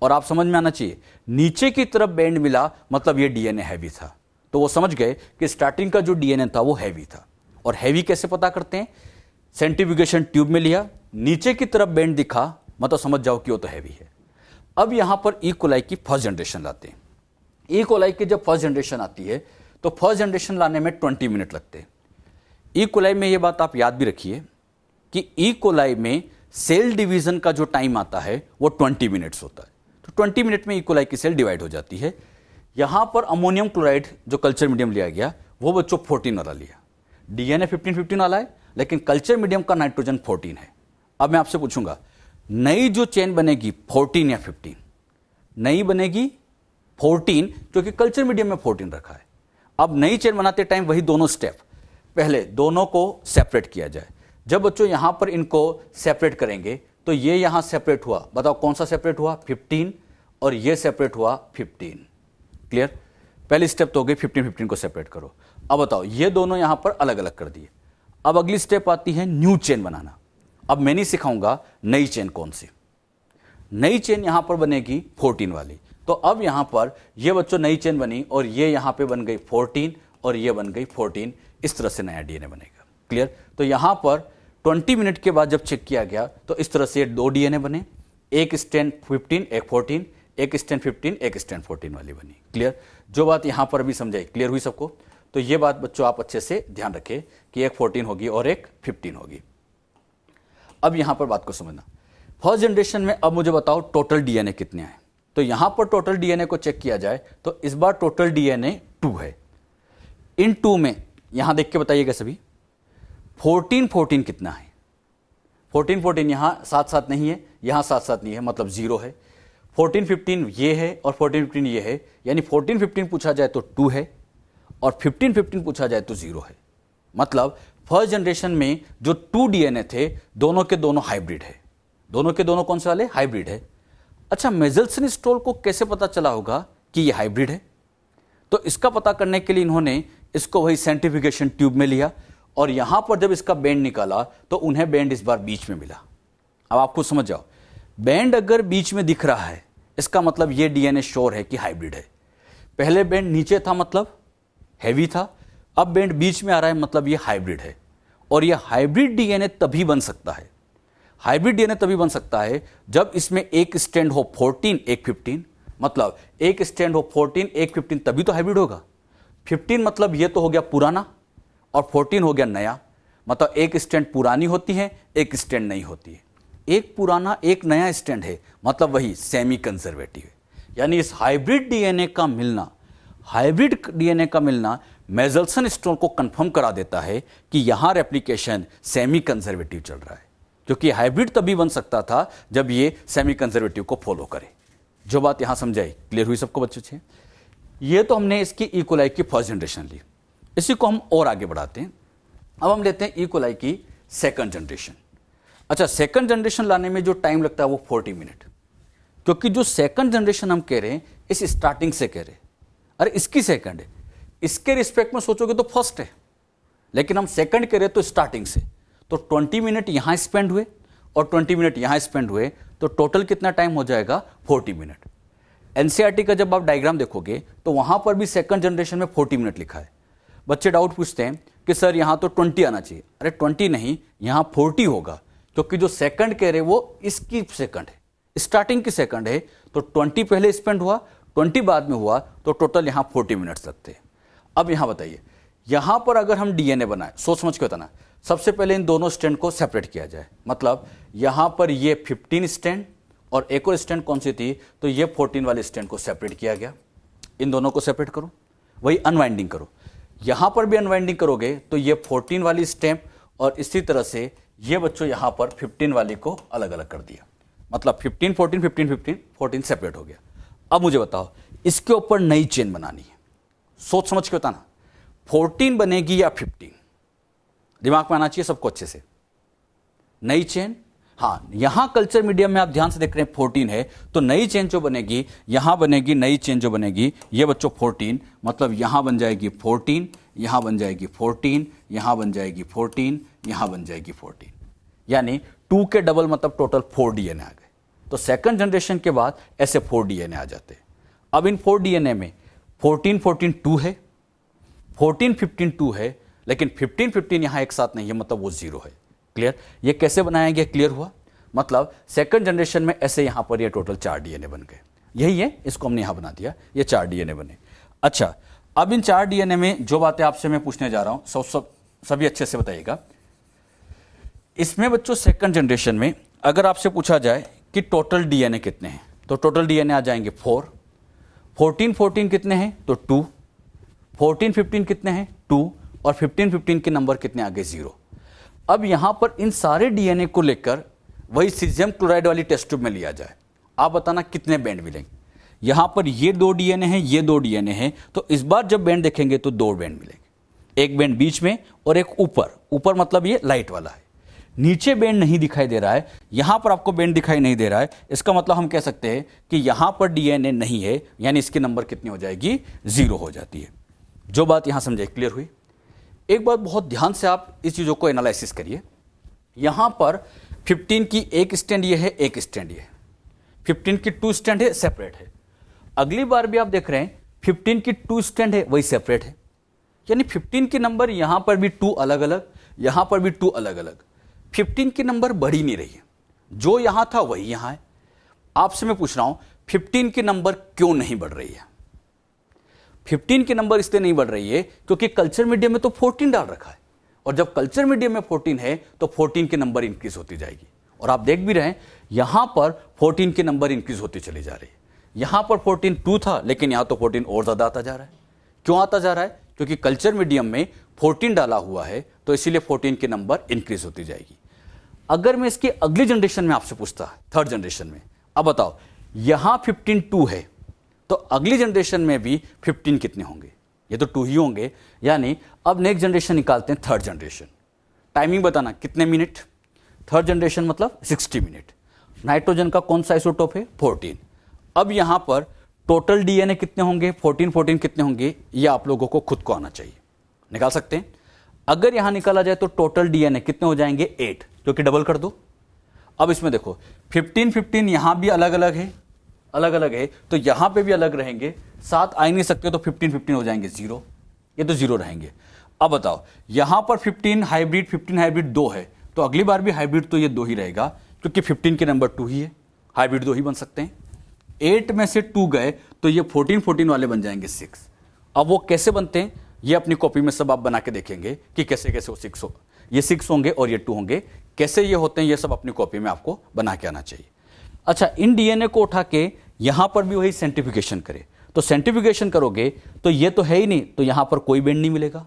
और आप समझ में आना चाहिए, नीचे की तरफ बैंड मिला मतलब ये डीएनए हैवी था। तो वो समझ गए कि स्टार्टिंग का जो डीएनए था वो हैवी था। और हैवी कैसे पता करते हैं? सेंट्रीफ्यूगेशन ट्यूब में लिया, नीचे की तरफ बैंड दिखा, मतलब समझ जाओ कि वो तो हैवी है। अब यहां पर ई कोलाई की फर्स्ट जनरेशन लाते हैं। ई कोलाई की जब फर्स्ट जनरेशन आती है तो फर्स्ट जनरेशन लाने में 20 मिनट लगते हैं। ई कोलाई में ये बात आप याद भी रखिए कि ई कोलाई में सेल डिवीजन का जो टाइम आता है वो 20 मिनट्स होता है। तो 20 मिनट में ई कोलाई की सेल डिवाइड हो जाती है। यहां पर अमोनियम क्लोराइड जो कल्चर मीडियम लिया गया वो बच्चों 14 वाला लिया। डीएनए 15-15 वाला है, लेकिन कल्चर मीडियम का नाइट्रोजन 14 है। अब मैं आपसे पूछूंगा नई जो चेन बनेगी 14 या 15? नई बनेगी 14, क्योंकि कल्चर मीडियम में 14 रखा है। अब नई चेन बनाते टाइम वही दोनों स्टेप, पहले दोनों को सेपरेट किया जाए। जब बच्चों यहां पर इनको सेपरेट करेंगे तो ये यहां सेपरेट हुआ, बताओ कौन सा सेपरेट हुआ? 15, और ये सेपरेट हुआ 15। क्लियर? पहली स्टेप तो हो गई 15-15 को सेपरेट करो। अब बताओ ये दोनों यहां पर अलग अलग कर दिए। अब अगली स्टेप आती है न्यू चेन बनाना। अब मैं नहीं सिखाऊंगा नई चेन कौन सी, नई चेन यहां पर बनेगी 14 वाली। तो अब यहां पर ये बच्चों नई चेन बनी और ये यहां पे बन गई 14 और ये बन गई 14। इस तरह से नया डीएनए बनेगा। क्लियर? तो यहां पर 20 मिनट के बाद जब चेक किया गया तो इस तरह से 2 डीएनए बने, एक स्टैंड 15 एक 14, एक स्टैंड 15 एक स्टैंड 14 वाली बनी। क्लियर? जो बात यहां पर अभी समझाई, क्लियर हुई सबको? तो ये बात बच्चों आप अच्छे से ध्यान रखें कि एक 14 होगी और एक 15 होगी। अब यहां पर बात को समझना, फर्स्ट जनरेशन में अब मुझे बताओ टोटल डीएनए कितने आए? तो यहां पर टोटल डीएनए को चेक किया जाए तो इस बार टोटल डीएनए 2 है। इन 2 में यहां देख के बताइएगा सभी, 14-14 कितना है? 14-14 यहां साथ साथ नहीं है, यहां साथ साथ नहीं है, मतलब 0 है। 14-15 ये है और 14-15 ये है, यानी 14-15 पूछा जाए तो 2 है और 15-15 पूछा जाए तो 0 है। मतलब फर्स्ट जनरेशन में जो 2 डीएनए थे दोनों के दोनों हाइब्रिड है। दोनों के दोनों कौन से वाले? हाइब्रिड है। अच्छा, मेजल्सन स्टोल को कैसे पता चला होगा कि ये हाइब्रिड है? तो इसका पता करने के लिए इन्होंने इसको वही सेंट्रीफ्यूगेशन ट्यूब में लिया और यहां पर जब इसका बैंड निकाला तो उन्हें बैंड इस बार बीच में मिला। अब आपको समझ जाओ, बैंड अगर बीच में दिख रहा है इसका मतलब ये डीएनए श्योर है कि हाइब्रिड है। पहले बैंड नीचे था मतलब हैवी था, अब बैंड बीच में आ रहा है मतलब ये हाइब्रिड है। और ये हाइब्रिड डीएनए तभी बन सकता है, हाइब्रिड डीएनए तभी बन सकता है जब इसमें एक स्टैंड हो 14 एक 15, मतलब एक स्टैंड हो 14 एक 15, तभी तो हाइब्रिड होगा। 15 मतलब ये तो हो गया पुराना और 14 हो गया नया, मतलब एक स्टैंड पुरानी होती है एक स्टैंड नई होती है। एक पुराना एक नया स्टैंड है मतलब वही सेमी कंजर्वेटिव है। यानी इस हाइब्रिड डीएनए का मिलना, हाइब्रिड डीएनए का मिलना मेजल्सन स्टोन को कंफर्म करा देता है कि यहां रेप्लिकेशन सेमी कंजर्वेटिव चल रहा है, क्योंकि हाइब्रिड तभी बन सकता था जब ये सेमी कंजर्वेटिव को फॉलो करे। जो बात यहां समझाई, क्लियर हुई सबको बच्चों से? ये तो हमने इसकी इकोलाई की फर्स्ट जनरेशन ली, इसी को हम और आगे बढ़ाते हैं। अब हम लेते हैं इकोलाई की सेकंड जनरेशन। अच्छा, सेकंड जनरेशन लाने में जो टाइम लगता है वो 40 मिनट, क्योंकि जो सेकंड जनरेशन हम कह रहे हैं इस स्टार्टिंग से कह रहे हैं, अरे इसकी सेकंड है, इसके रिस्पेक्ट में सोचोगे तो फर्स्ट है, लेकिन हम सेकंड कह रहे तो स्टार्टिंग से। तो 20 मिनट यहां स्पेंड हुए और 20 मिनट यहां स्पेंड हुए, तो टोटल कितना टाइम हो जाएगा? 40 मिनट। एनसीईआरटी का जब आप डायग्राम देखोगे तो वहां पर भी सेकंड जनरेशन में 40 मिनट लिखा है। बच्चे डाउट पूछते हैं कि सर यहां तो 20 आना चाहिए। अरे 20 नहीं, यहां 40 होगा, क्योंकि जो सेकंड कह रहे वो इसकी सेकंड है, स्टार्टिंग की सेकंड है। तो 20 पहले स्पेंड हुआ, 20 बाद में हुआ, तो टोटल यहां 40 मिनट्स लगते हैं। अब यहां बताइए, यहां पर अगर हम डीएनए बनाए, सोच समझ के बताना, सबसे पहले इन दोनों स्टैंड को सेपरेट किया जाए। मतलब यहां पर ये 15 स्टैंड और एक और स्टैंड कौन सी थी, तो ये 14 वाले स्टैंड को सेपरेट किया गया। इन दोनों को सेपरेट करो, वही अनवाइंडिंग करो। यहां पर भी अनवाइंडिंग करोगे तो ये 14 वाली स्टेप और इसी तरह से ये बच्चों यहां पर 15 वाली को अलग अलग कर दिया। मतलब 15 14 15 15 14 सेपरेट हो गया। अब मुझे बताओ इसके ऊपर नई चेन बनानी है, सोच समझ के बताना, 14 बनेगी या 15? दिमाग में आना चाहिए सबको अच्छे से। नई चेन, हाँ, यहां कल्चर मीडियम में आप ध्यान से देख रहे हैं 14 है, तो नई चेन जो बनेगी यहां बनेगी, नई चेन जो बनेगी ये बच्चों 14, मतलब यहां बन जाएगी 14, यहां बन जाएगी 14, यहां बन जाएगी 14, यहां बन जाएगी 14, यानी 2 के डबल मतलब टोटल 4 डीएनए आ गए। तो सेकंड जनरेशन के बाद ऐसे 4 डीएनए आ जाते हैं। अब इन 4 डीएनए में 14 14 2 है, 14 15 2 है, लेकिन 15 15 यहां एक साथ नहीं है, मतलब वो 0 है। क्लियर? ये कैसे बनाया गया? क्लियर हुआ? मतलब सेकंड जनरेशन में ऐसे यहां पर ये टोटल 4 डीएनए बन गए। यही है, इसको हमने यहां बना दिया, ये 4 डीएनए बने। अच्छा, अब इन 4 डीएनए में जो बातें आपसे मैं पूछने जा रहा हूं सभी अच्छे से बताइएगा। इसमें बच्चों सेकंड जनरेशन में अगर आपसे पूछा जाए कि टोटल डीएनए कितने हैं, तो टोटल डीएनए आ जाएंगे 4। 14 14 कितने हैं तो 2, 14 15 कितने हैं 2, और 15 15 के नंबर कितने आगे 0। अब यहां पर इन सारे डीएनए को लेकर वही सीजियम क्लोराइड वाली टेस्ट ट्यूब में लिया जाए, आप बताना कितने बैंड मिलेंगे। यहां पर ये 2 डीएनए हैं, ये 2 डीएनए हैं, तो इस बार जब बैंड देखेंगे तो 2 बैंड मिलेंगे, एक बैंड बीच में और एक ऊपर। ऊपर मतलब ये लाइट वाला है, नीचे बैंड नहीं दिखाई दे रहा है। यहां पर आपको बैंड दिखाई नहीं दे रहा है, इसका मतलब हम कह सकते हैं कि यहां पर डीएनए नहीं है, यानी इसकी नंबर कितनी हो जाएगी 0 हो जाती है। जो बात यहां समझे, क्लियर हुई। एक बात बहुत ध्यान से आप इस चीजों को एनालिसिस करिए। यहां पर 15 की एक स्टैंड ये है, एक स्टैंड ये है, 15 की 2 स्टैंड है, सेपरेट है। अगली बार भी आप देख रहे हैं 15 की 2 स्टैंड है, वही सेपरेट है, यानी 15 के नंबर यहां पर भी 2 अलग अलग, यहां पर भी 2 अलग अलग। 15 की नंबर बढ़ ही नहीं रही है, जो यहां था वही यहां है। आपसे मैं पूछ रहा हूं 15 की नंबर क्यों नहीं बढ़ रही है। 15 की नंबर इसलिए नहीं बढ़ रही है क्योंकि कल्चर मीडियम में तो 14 डाल रखा है, और जब कल्चर मीडियम में 14 है तो 14 की नंबर इंक्रीज होती जाएगी। और आप देख भी रहे हैं यहां पर 14 की नंबर इंक्रीज होती चली जा रही है। यहां पर 14 2 था, लेकिन यहां तो 14 और ज्यादा आता जा रहा है। क्यों आता जा रहा है? क्योंकि कल्चर मीडियम में 14 डाला हुआ है, तो इसीलिए 14 की नंबर इंक्रीज होती जाएगी। अगर मैं इसकी अगली जनरेशन में आपसे पूछता, थर्ड जनरेशन में, अब बताओ यहां 15 2 है, तो अगली जनरेशन में भी 15 कितने होंगे? ये तो 2 ही होंगे। यानी अब नेक्स्ट जनरेशन निकालते हैं, थर्ड जनरेशन। टाइमिंग बताना कितने मिनट? थर्ड जनरेशन मतलब 60 मिनट। नाइट्रोजन का कौन सा आइसोटोप है? 14। अब यहां पर टोटल डीएनए कितने होंगे? 14 14 कितने होंगे? ये आप लोगों को खुद को आना चाहिए, निकाल सकते हैं। अगर यहां निकाला जाए तो टोटल डीएनए कितने हो जाएंगे? 8, क्योंकि डबल कर दो। अब इसमें देखो 15 15 यहां भी अलग अलग है, अलग अलग है, तो यहां पे भी अलग रहेंगे, साथ आ ही नहीं सकते, तो 15 15 हो जाएंगे 0, ये तो 0 रहेंगे। अब बताओ यहां पर 15 हाइब्रिड 2 है, तो अगली बार भी हाइब्रिड तो ये 2 ही रहेगा, क्योंकि 15 के नंबर 2 ही है, हाइब्रिड 2 ही बन सकते हैं। 8 में से 2 गए तो ये 14 14 वाले बन जाएंगे 6। अब वो कैसे बनते हैं ये अपनी कॉपी में सब आप बना के देखेंगे कि कैसे कैसे वो 6 हो, ये 6 होंगे और ये 2 होंगे, कैसे ये होते हैं ये सब अपनी कॉपी में आपको बना के आना चाहिए। अच्छा, इन डीएनए को उठा के यहां पर भी वही सेंट्रीफ्यूगेशन करे, तो सेंट्रीफ्यूगेशन करोगे तो ये तो है ही नहीं, तो यहां पर कोई बेंड नहीं मिलेगा,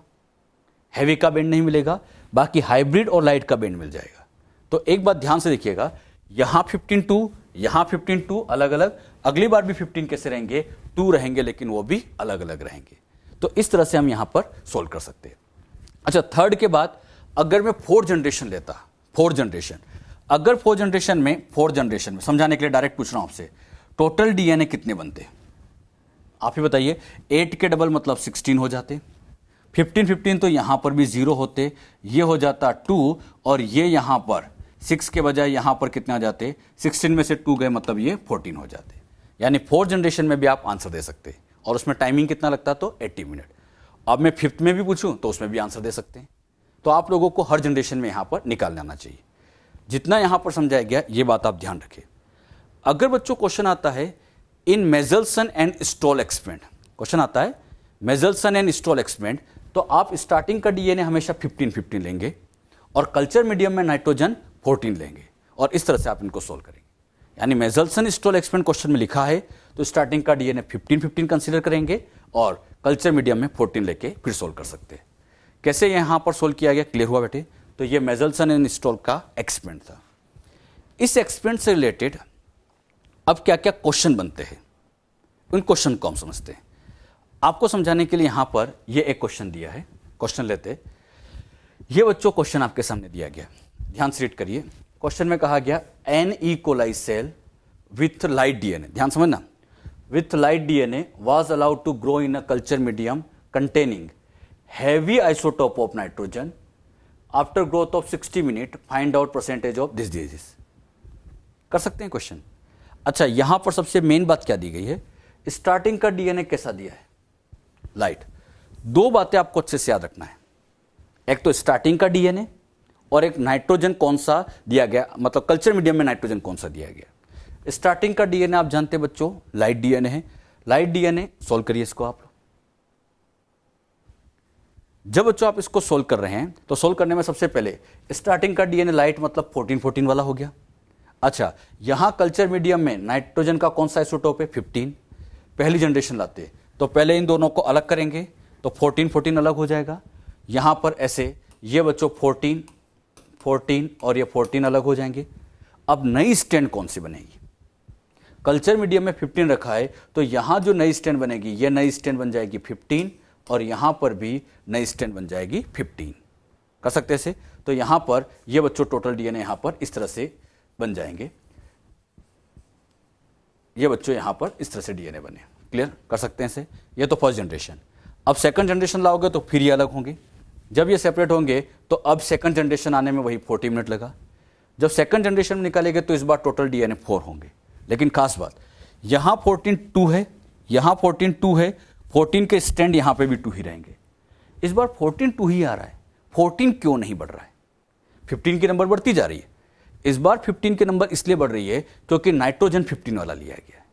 हैवी का बेंड नहीं मिलेगा, बाकी हाइब्रिड और लाइट का बेंड मिल जाएगा। तो एक बात ध्यान से देखिएगा, यहां 15 2, यहां 15 2 अलग अलग, अगली बार भी 15 कैसे रहेंगे? 2 रहेंगे, लेकिन वो भी अलग अलग रहेंगे। तो इस तरह से हम यहां पर सोल्व कर सकते हैं। अच्छा, थर्ड के बाद अगर मैं फोर्थ जनरेशन लेता, फोर्थ जनरेशन, अगर फोर्थ जनरेशन में समझाने के लिए डायरेक्ट पूछ रहा हूं आपसे, टोटल डीएनए कितने बनते? आप ही बताइए। 8 के डबल मतलब 16 हो जाते, 15 15 तो यहां पर भी 0 होते, ये हो जाता 2, और ये यहां पर 6 के बजाय यहां पर कितने आ जाते? 16 में से 2 गए मतलब ये 14 हो जाते। यानी फोर्थ जनरेशन में भी आप आंसर दे सकते हैं, और उसमें टाइमिंग कितना लगता? तो 80 मिनट। अब मैं फिफ्थ में भी पूछूं तो उसमें भी आंसर दे सकते हैं। तो आप लोगों को हर जनरेशन में यहां पर निकाल लेना चाहिए। जितना यहां पर समझाया गया ये बात आप ध्यान रखें। अगर बच्चों क्वेश्चन आता है इन मेजल्सन एंड स्टॉल एक्सपेरिमेंट, क्वेश्चन आता है मेजल्सन एंड स्टॉल एक्सपेरिमेंट, तो आप स्टार्टिंग का डीएनए हमेशा 15 15 लेंगे और कल्चर मीडियम में नाइट्रोजन 14 लेंगे, और इस तरह से आप इनको सोल्व करेंगे। यानी मेजल्सन स्टॉल एक्सपेरिमेंट क्वेश्चन में लिखा है तो स्टार्टिंग का डीएनए 15 15 कंसीडर करेंगे और कल्चर मीडियम में 14 लेके फिर सोल्व कर सकते हैं। कैसे यहां पर सोल्व किया गया, क्लियर हुआ बेटे? तो ये मेजल्सन एंड स्टॉल का एक्सपेरिमेंट था। इस एक्सपेरिमेंट से रिलेटेड अब क्या क्या क्वेश्चन बनते हैं, उन क्वेश्चन को हम समझते हैं। आपको समझाने के लिए यहां पर ये एक क्वेश्चन दिया है, क्वेश्चन लेते। ये बच्चों क्वेश्चन आपके सामने दिया गया, ध्यान से रीड करिए। क्वेश्चन में कहा गया an E coli cell with light DNA, ध्यान समझना, with light DNA was allowed to grow in a culture medium containing heavy isotope of nitrogen. After growth of 60 minutes, find out percentage of this disease. कर सकते हैं क्वेश्चन। अच्छा, यहां पर सबसे मेन बात क्या दी गई है? स्टार्टिंग का डीएनए कैसा दिया है? लाइट। दो बातें आपको अच्छे से याद रखना है, एक तो स्टार्टिंग का डीएनए और एक नाइट्रोजन कौन सा दिया गया, मतलब कल्चर मीडियम में नाइट्रोजन कौन सा दिया गया। स्टार्टिंग का डीएनए आप जानते हैं बच्चों, लाइट डीएनए है। लाइट डीएनए सोल्व करिए इसको आप। जब बच्चों आप इसको सोल्व कर रहे हैं तो सोल्व करने में सबसे पहले स्टार्टिंग का डीएनए लाइट मतलब 14 14 वाला हो गया। अच्छा, यहां कल्चर मीडियम में नाइट्रोजन का कौन सा आइसोटोप है? 15 पहली जनरेशन लाते तो पहले इन दोनों को अलग करेंगे तो 14 14 अलग हो जाएगा। यहां पर ऐसे ये बच्चों 14 14 और ये 14 अलग हो जाएंगे। अब नई स्टैंड कौन सी बनेगी? कल्चर मीडियम में 15 रखा है तो यहां जो नई स्टैंड बनेगी ये नई स्टैंड बन जाएगी 15 और यहां पर भी नई स्टैंड बन जाएगी 15। कर सकते हैं इसे। तो यहां पर ये बच्चों टोटल डीएनए यहां पर इस तरह से बन जाएंगे। ये बच्चों यहां पर इस तरह से डीएनए बने। क्लियर कर सकते हैं इसे। ये तो फर्स्ट जनरेशन। अब सेकंड जनरेशन लाओगे तो फिर ये अलग होंगे। जब ये सेपरेट होंगे तो अब सेकंड जनरेशन आने में वही 40 मिनट लगा। जब सेकंड जनरेशन में निकालेंगे तो इस बार टोटल डीएनए 4 होंगे। लेकिन खास बात यहां 14 2 है, यहां 14 2 है, 14 के स्टैंड यहां पे भी 2 ही रहेंगे। इस बार 14 2 ही आ रहा है, 14 क्यों नहीं बढ़ रहा है? 15 की नंबर बढ़ती जा रही है। इस बार 15 के नंबर इसलिए बढ़ रही है क्योंकि नाइट्रोजन 15 वाला लिया गया है।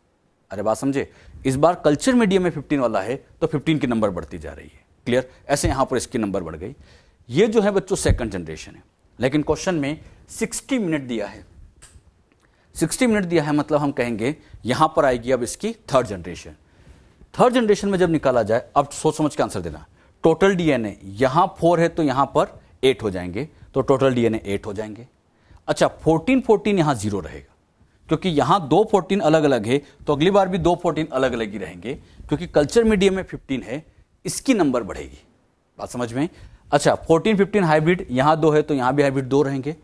अरे बात समझे। इस बार कल्चर मीडियम में 15 वाला है तो 15 की नंबर बढ़ती जा रही है। क्लियर। ऐसे यहां पर इसकी नंबर बढ़ गई। ये जो है बच्चों सेकंड जनरेशन है। लेकिन क्वेश्चन में 60 मिनट दिया है। 60 मिनट दिया है मतलब हम कहेंगे यहां पर आएगी अब इसकी थर्ड जनरेशन। थर्ड जनरेशन में जब निकाला जाए, अब सोच समझ के आंसर देना। टोटल डीएनए यहां 4 है तो यहां पर 8 हो जाएंगे, तो टोटल डीएनए 8 हो जाएंगे। अच्छा 14 14 यहां 0 रहेगा क्योंकि यहां 2 14 अलग अलग है तो अगली बार भी 2 14 अलग अलग ही रहेंगे क्योंकि कल्चर मीडियम में 15 है, इसकी नंबर बढ़ेगी। बात समझ में। अच्छा 14 15 हाइब्रिड, यहां 2 है तो यहां भी हाइब्रिड 2 रहेंगे।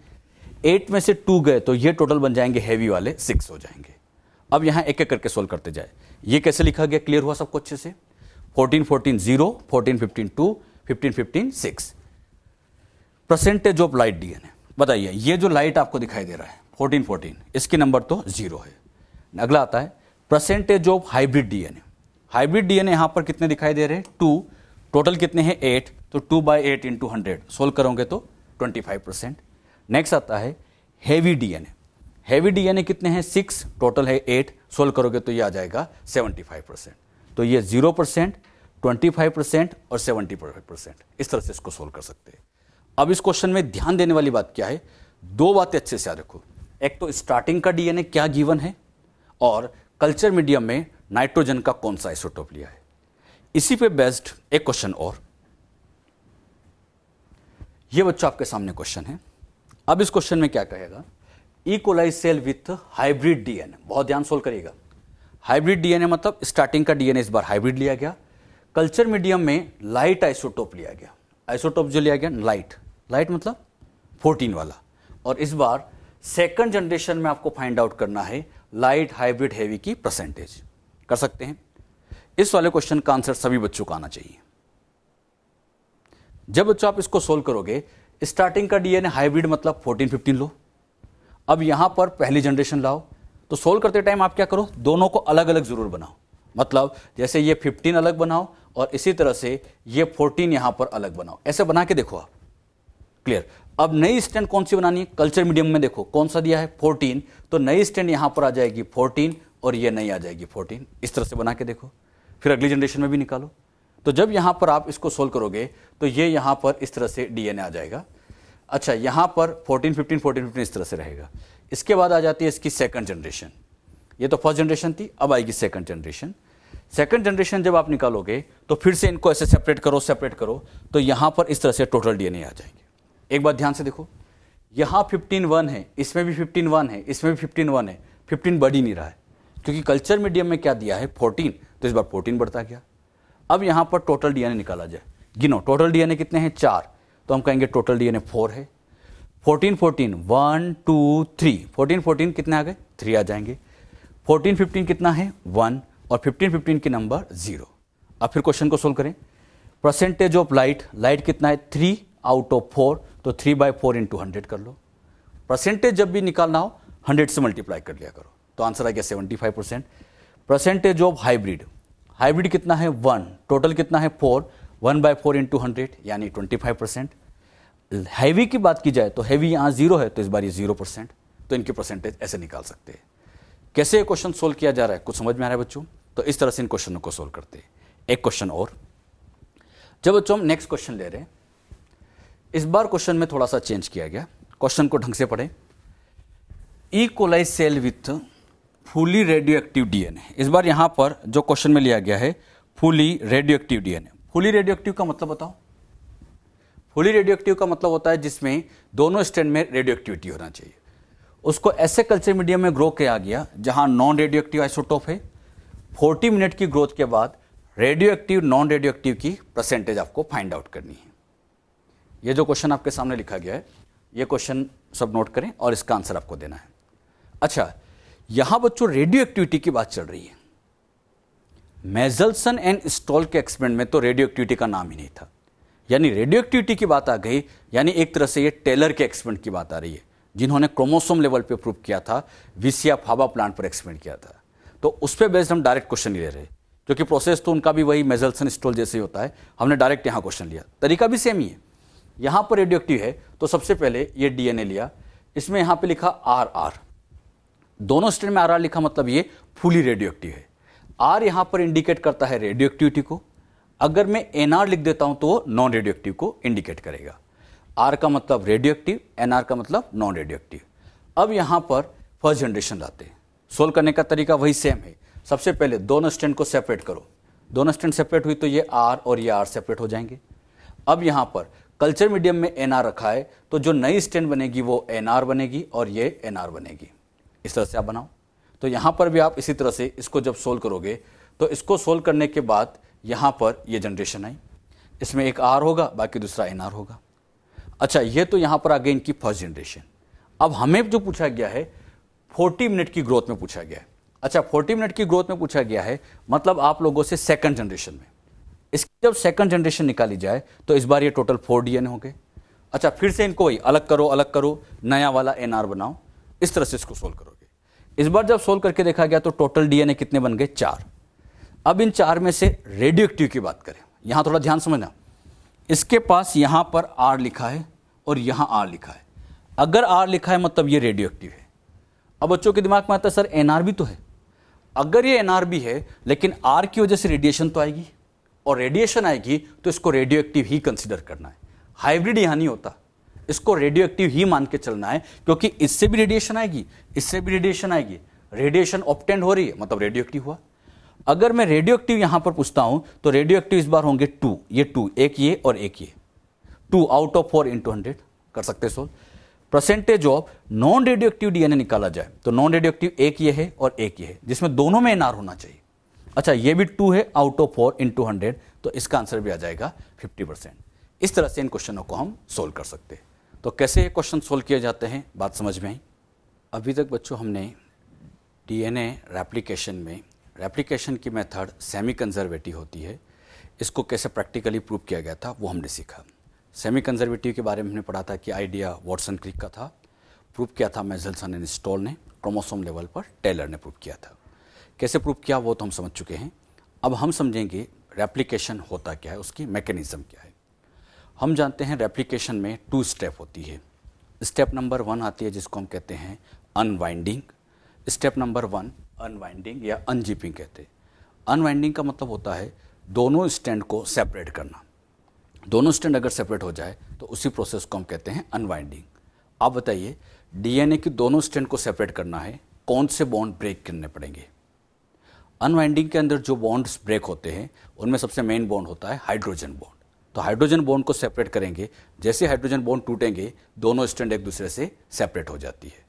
8 में से 2 गए तो ये टोटल बन जाएंगे हैवी वाले 6 हो जाएंगे। अब यहां एक एक करके सोल्व करते जाए। ये कैसे लिखा गया? क्लियर हुआ सबको अच्छे से। 14 14 0, 14 15 2, 15 15 6। परसेंटेज ऑफ लाइट डीएनए बताइए। ये जो लाइट आपको दिखाई दे रहा है 14 14, इसकी नंबर तो 0 है। अगला आता है percentage of hybrid DNA. Hybrid DNA यहां पर कितने दिखाई दे रहे हैं? 2। टोटल कितने हैं? 8। तो 2/8 इंटू 100 सोल्व करोगे तो 25%। नेक्स्ट आता है हेवी डीएनए। हेवी डीएनए कितने हैं? 6। टोटल है 8। सोल्व करोगे तो ये आ जाएगा 75%। तो ये 0%, 25% और 75%। इस तरह से इसको सोल्व कर सकते हैं। अब इस क्वेश्चन में ध्यान देने वाली बात क्या है? 2 बातें अच्छे से याद रखो। एक तो स्टार्टिंग का डीएनए क्या गिवन है और कल्चर मीडियम में नाइट्रोजन का कौन सा आइसोटोप लिया है। इसी पे बेस्ड एक क्वेश्चन और। ये बच्चों आपके सामने क्वेश्चन है। अब इस क्वेश्चन में क्या कहेगा? E coli cell with hybrid DNA. बहुत ध्यान सोल्व करिएगा। हाइब्रिड डीएनए मतलब स्टार्टिंग का डीएनए इस बार हाइब्रिड लिया गया। कल्चर मीडियम में लाइट आइसोटोप लिया गया। आइसोटोप जो लिया गया लाइट, लाइट मतलब 14 वाला। और इस बार सेकंड जनरेशन में आपको फाइंड आउट करना है लाइट हाइब्रिड हेवी की परसेंटेज। कर सकते हैं। इस वाले क्वेश्चन का आंसर सभी बच्चों को आना चाहिए। जब बच्चों आप इसको सोल्व करोगे, स्टार्टिंग का डीएनए हाइब्रिड मतलब 14 15 लो। अब यहां पर पहली जनरेशन लाओ। तो सोल्व करते टाइम आप क्या करो? दोनों को अलग अलग जरूर बनाओ। मतलब जैसे ये 15 अलग बनाओ और इसी तरह से ये 14 यहां पर अलग बनाओ। ऐसे बना के देखो आप। क्लियर। अब नई स्टैंड कौन सी बनानी है? कल्चर मीडियम में देखो कौन सा दिया है? 14। तो नई स्टैंड यहां पर आ जाएगी 14 और ये नई आ जाएगी 14। इस तरह से बना के देखो। फिर अगली जनरेशन में भी निकालो। तो जब यहां पर आप इसको सोल्व करोगे तो ये यहां पर इस तरह से डीएनए आ जाएगा। अच्छा यहां पर 14 15 14 15 इस तरह से रहेगा। इसके बाद आ जाती है इसकी सेकंड जनरेशन। ये तो फर्स्ट जनरेशन थी, अब आएगी सेकंड जनरेशन। सेकंड जनरेशन जब आप निकालोगे तो फिर से इनको ऐसे सेपरेट करो तो यहां पर इस तरह से टोटल डीएनए आ जाएंगे। एक बात ध्यान से देखो, यहां 15 1 है, इसमें भी 15 1 है, इसमें भी 15 1 है। 15 बढ़ ही नहीं रहा है क्योंकि कल्चर मीडियम में क्या दिया है? 14। तो इस बार 14 बढ़ता गया। अब यहां पर टोटल डीएनए निकाला जाए। गिनो टोटल डीएनए कितने हैं? 4। तो हम कहेंगे टोटल डीएनए 4 है। 14 14 1 2 3, 14 14 कितने आ गए? 3 आ जाएंगे। 14 15 कितना है? 1 और 15 15 की नंबर 0। अब फिर क्वेश्चन को सोल्व करें। परसेंटेज ऑफ लाइट, लाइट कितना है? 3 आउट ऑफ 4। तो 3/4 इंटू 100 कर लो। परसेंटेज जब भी निकालना हो 100 से मल्टीप्लाई कर लिया करो। तो आंसर आ गया 75%। परसेंटेज ऑफ हाइब्रिड, हाइब्रिड कितना है? 1। टोटल कितना है? 4। 1/4 इंटू 100 यानी 25%। हैवी की बात की जाए तो हैवी यहाँ 0 है तो इस बार ये 0%। तो इनकी परसेंटेज ऐसे निकाल सकते हैं। कैसे ये क्वेश्चन सोल्व किया जा रहा है कुछ समझ में आ रहा है बच्चों? तो इस तरह से इन क्वेश्चनों को सोल्व करते हैं। एक क्वेश्चन और। जब बच्चों हम नेक्स्ट क्वेश्चन ले रहे हैं, इस बार क्वेश्चन में थोड़ा सा चेंज किया गया। क्वेश्चन को ढंग से पढ़ें। E coli cell with fully radioactive DNA. इस बार यहां पर जो क्वेश्चन में लिया गया है fully radioactive DNA. Fully radio active का मतलब बताओ। फुली रेडियो एक्टिव का मतलब होता है जिसमें दोनों स्ट्रैंड में रेडियो एक्टिविटी होना चाहिए। उसको ऐसे कल्चर मीडियम में ग्रो किया गया जहां नॉन रेडियो एक्टिव आइसोटोप है। 40 मिनट की ग्रोथ के बाद radio active non radio active की परसेंटेज आपको फाइंड आउट करनी है। ये जो क्वेश्चन आपके सामने लिखा गया है, ये क्वेश्चन सब नोट करें और इसका आंसर आपको देना है। अच्छा, यहां बच्चों रेडियो एक्टिविटी की बात चल रही है। मेजल्सन एंड स्टॉल के एक्सपेरिमेंट में तो रेडियो एक्टिविटी का नाम ही नहीं था, यानी रेडियो एक्टिविटी की बात आ गई, यानी एक तरह से ये टेलर के एक्सपेरिमेंट की बात आ रही है, जिन्होंने क्रोमोसोम लेवल पे प्रूव किया था, विसिया फावा प्लांट पर एक्सपेरिमेंट किया था। तो उस पर बेस्ड हम डायरेक्ट क्वेश्चन नहीं ले रहे, क्योंकि प्रोसेस तो उनका भी वही मेजल्सन स्टॉल जैसे ही होता है। हमने डायरेक्ट यहाँ क्वेश्चन लिया, तरीका भी सेम ही है। यहाँ पर रेडियो एक्टिव है तो सबसे पहले ये डीएनए लिया, इसमें यहाँ पे लिखा RR, दोनों स्ट्रैंड में RR लिखा, मतलब ये फुली रेडियो एक्टिव है। R यहाँ पर इंडिकेट करता है रेडियो एक्टिविटी को। अगर मैं NR लिख देता हूं तो वो नॉन रेडियो एक्टिव को इंडिकेट करेगा। R का मतलब रेडियो एक्टिव, NR का मतलब नॉन रेडियो एक्टिव। अब यहां पर फर्स्ट जनरेशन लाते हैं। सोल्व करने का तरीका वही सेम है। सबसे पहले दोनों स्ट्रैंड को सेपरेट करो, दोनों स्ट्रैंड सेपरेट हुई तो ये R और ये R सेपरेट हो जाएंगे। अब यहां पर कल्चर मीडियम में NR रखा है तो जो नई स्ट्रैंड बनेगी वो NR बनेगी और ये NR बनेगी। इस तरह से आप बनाओ। तो यहां पर भी आप इसी तरह से इसको जब सोल्व करोगे तो इसको सोल्व करने के बाद यहां पर ये जनरेशन आई, इसमें एक R होगा, बाकी दूसरा NR होगा। अच्छा, ये तो यहां पर आ गई इनकी फर्स्ट जनरेशन। अब हमें जो पूछा गया है 40 मिनट की ग्रोथ में पूछा गया है। अच्छा, 40 मिनट की ग्रोथ में पूछा गया है, मतलब आप लोगों से सेकंड जनरेशन में। इसकी जब सेकंड जनरेशन निकाली जाए तो इस बार ये टोटल 4 डीएनए हो गए। अच्छा, फिर से इनको वही अलग करो, नया वाला NR बनाओ, इस तरह से इसको सोल्व करोगे। इस बार जब सोल्व करके देखा गया तो टोटल डीएनए कितने बन गए? 4। अब इन 4 में से रेडियो एक्टिव की बात करें, यहां थोड़ा ध्यान समझना। इसके पास यहां पर R लिखा है और यहां R लिखा है। अगर R लिखा है मतलब ये रेडियो एक्टिव है। अब बच्चों के दिमाग में आता है सर NR भी तो है। अगर ये NR भी है लेकिन R की वजह से रेडिएशन तो आएगी, और रेडिएशन आएगी तो इसको रेडियो एक्टिव ही कंसीडर करना है। हाइब्रिड यहां नहीं होता, इसको रेडियो एक्टिव ही मान के चलना है, क्योंकि इससे भी रेडिएशन आएगी, इससे भी रेडिएशन आएगी। रेडिएशन ऑब्टेंड हो रही है मतलब रेडियो एक्टिव हुआ। अगर मैं रेडियो एक्टिव यहां पर पूछता हूं तो रेडियो एक्टिव इस बार होंगे 2, ये 2, एक ये और एक ये। 2 आउट ऑफ 4 × 100 कर सकते solve. Percentage of non radio active DNA निकाला जाए तो नॉन रेडियो एक्टिव एक ये है और एक ये है, जिसमें दोनों में NR होना चाहिए। अच्छा, ये भी 2 है आउट ऑफ 4 × 100, तो इसका आंसर भी आ जाएगा 50%। इस तरह से इन क्वेश्चनों को हम सोल्व कर सकते हैं। तो कैसे ये क्वेश्चन सोल्व किए जाते हैं, बात समझ में आई। अभी तक बच्चों हमने डीएनए रेप्लिकेशन में रेप्लिकेशन की मेथड सेमी कंजर्वेटिव होती है, इसको कैसे प्रैक्टिकली प्रूव किया गया था वो हमने सीखा। सेमी कंजर्वेटिव के बारे में हमने पढ़ा था कि आइडिया वॉटसन क्रिक का था, प्रूव किया था मेजल्सन एंड स्टॉल ने, क्रोमोसोम लेवल पर टेलर ने प्रूव किया था। कैसे प्रूव किया वो तो हम समझ चुके हैं। अब हम समझेंगे रेप्लिकेशन होता क्या है, उसकी मैकेनिज्म क्या है। हम जानते हैं रेप्लिकेशन में 2 स्टेप होती है। स्टेप नंबर 1 आती है जिसको हम कहते हैं अनवाइंडिंग। स्टेप नंबर 1 अनवाइंडिंग या अनजिपिंग कहते हैं। अनवाइंडिंग का मतलब होता है दोनों स्टैंड को सेपरेट करना। दोनों स्टैंड अगर सेपरेट हो जाए तो उसी प्रोसेस को हम कहते हैं अनवाइंडिंग। आप बताइए, डीएनए की दोनों स्टैंड को सेपरेट करना है, कौन से बॉन्ड ब्रेक करने पड़ेंगे? अनवाइंडिंग के अंदर जो बॉन्ड्स ब्रेक होते हैं उनमें सबसे मेन बॉन्ड होता है हाइड्रोजन बॉन्ड। तो हाइड्रोजन बॉन्ड को सेपरेट करेंगे, जैसे हाइड्रोजन बॉन्ड टूटेंगे दोनों स्टैंड एक दूसरे से सेपरेट हो जाती है।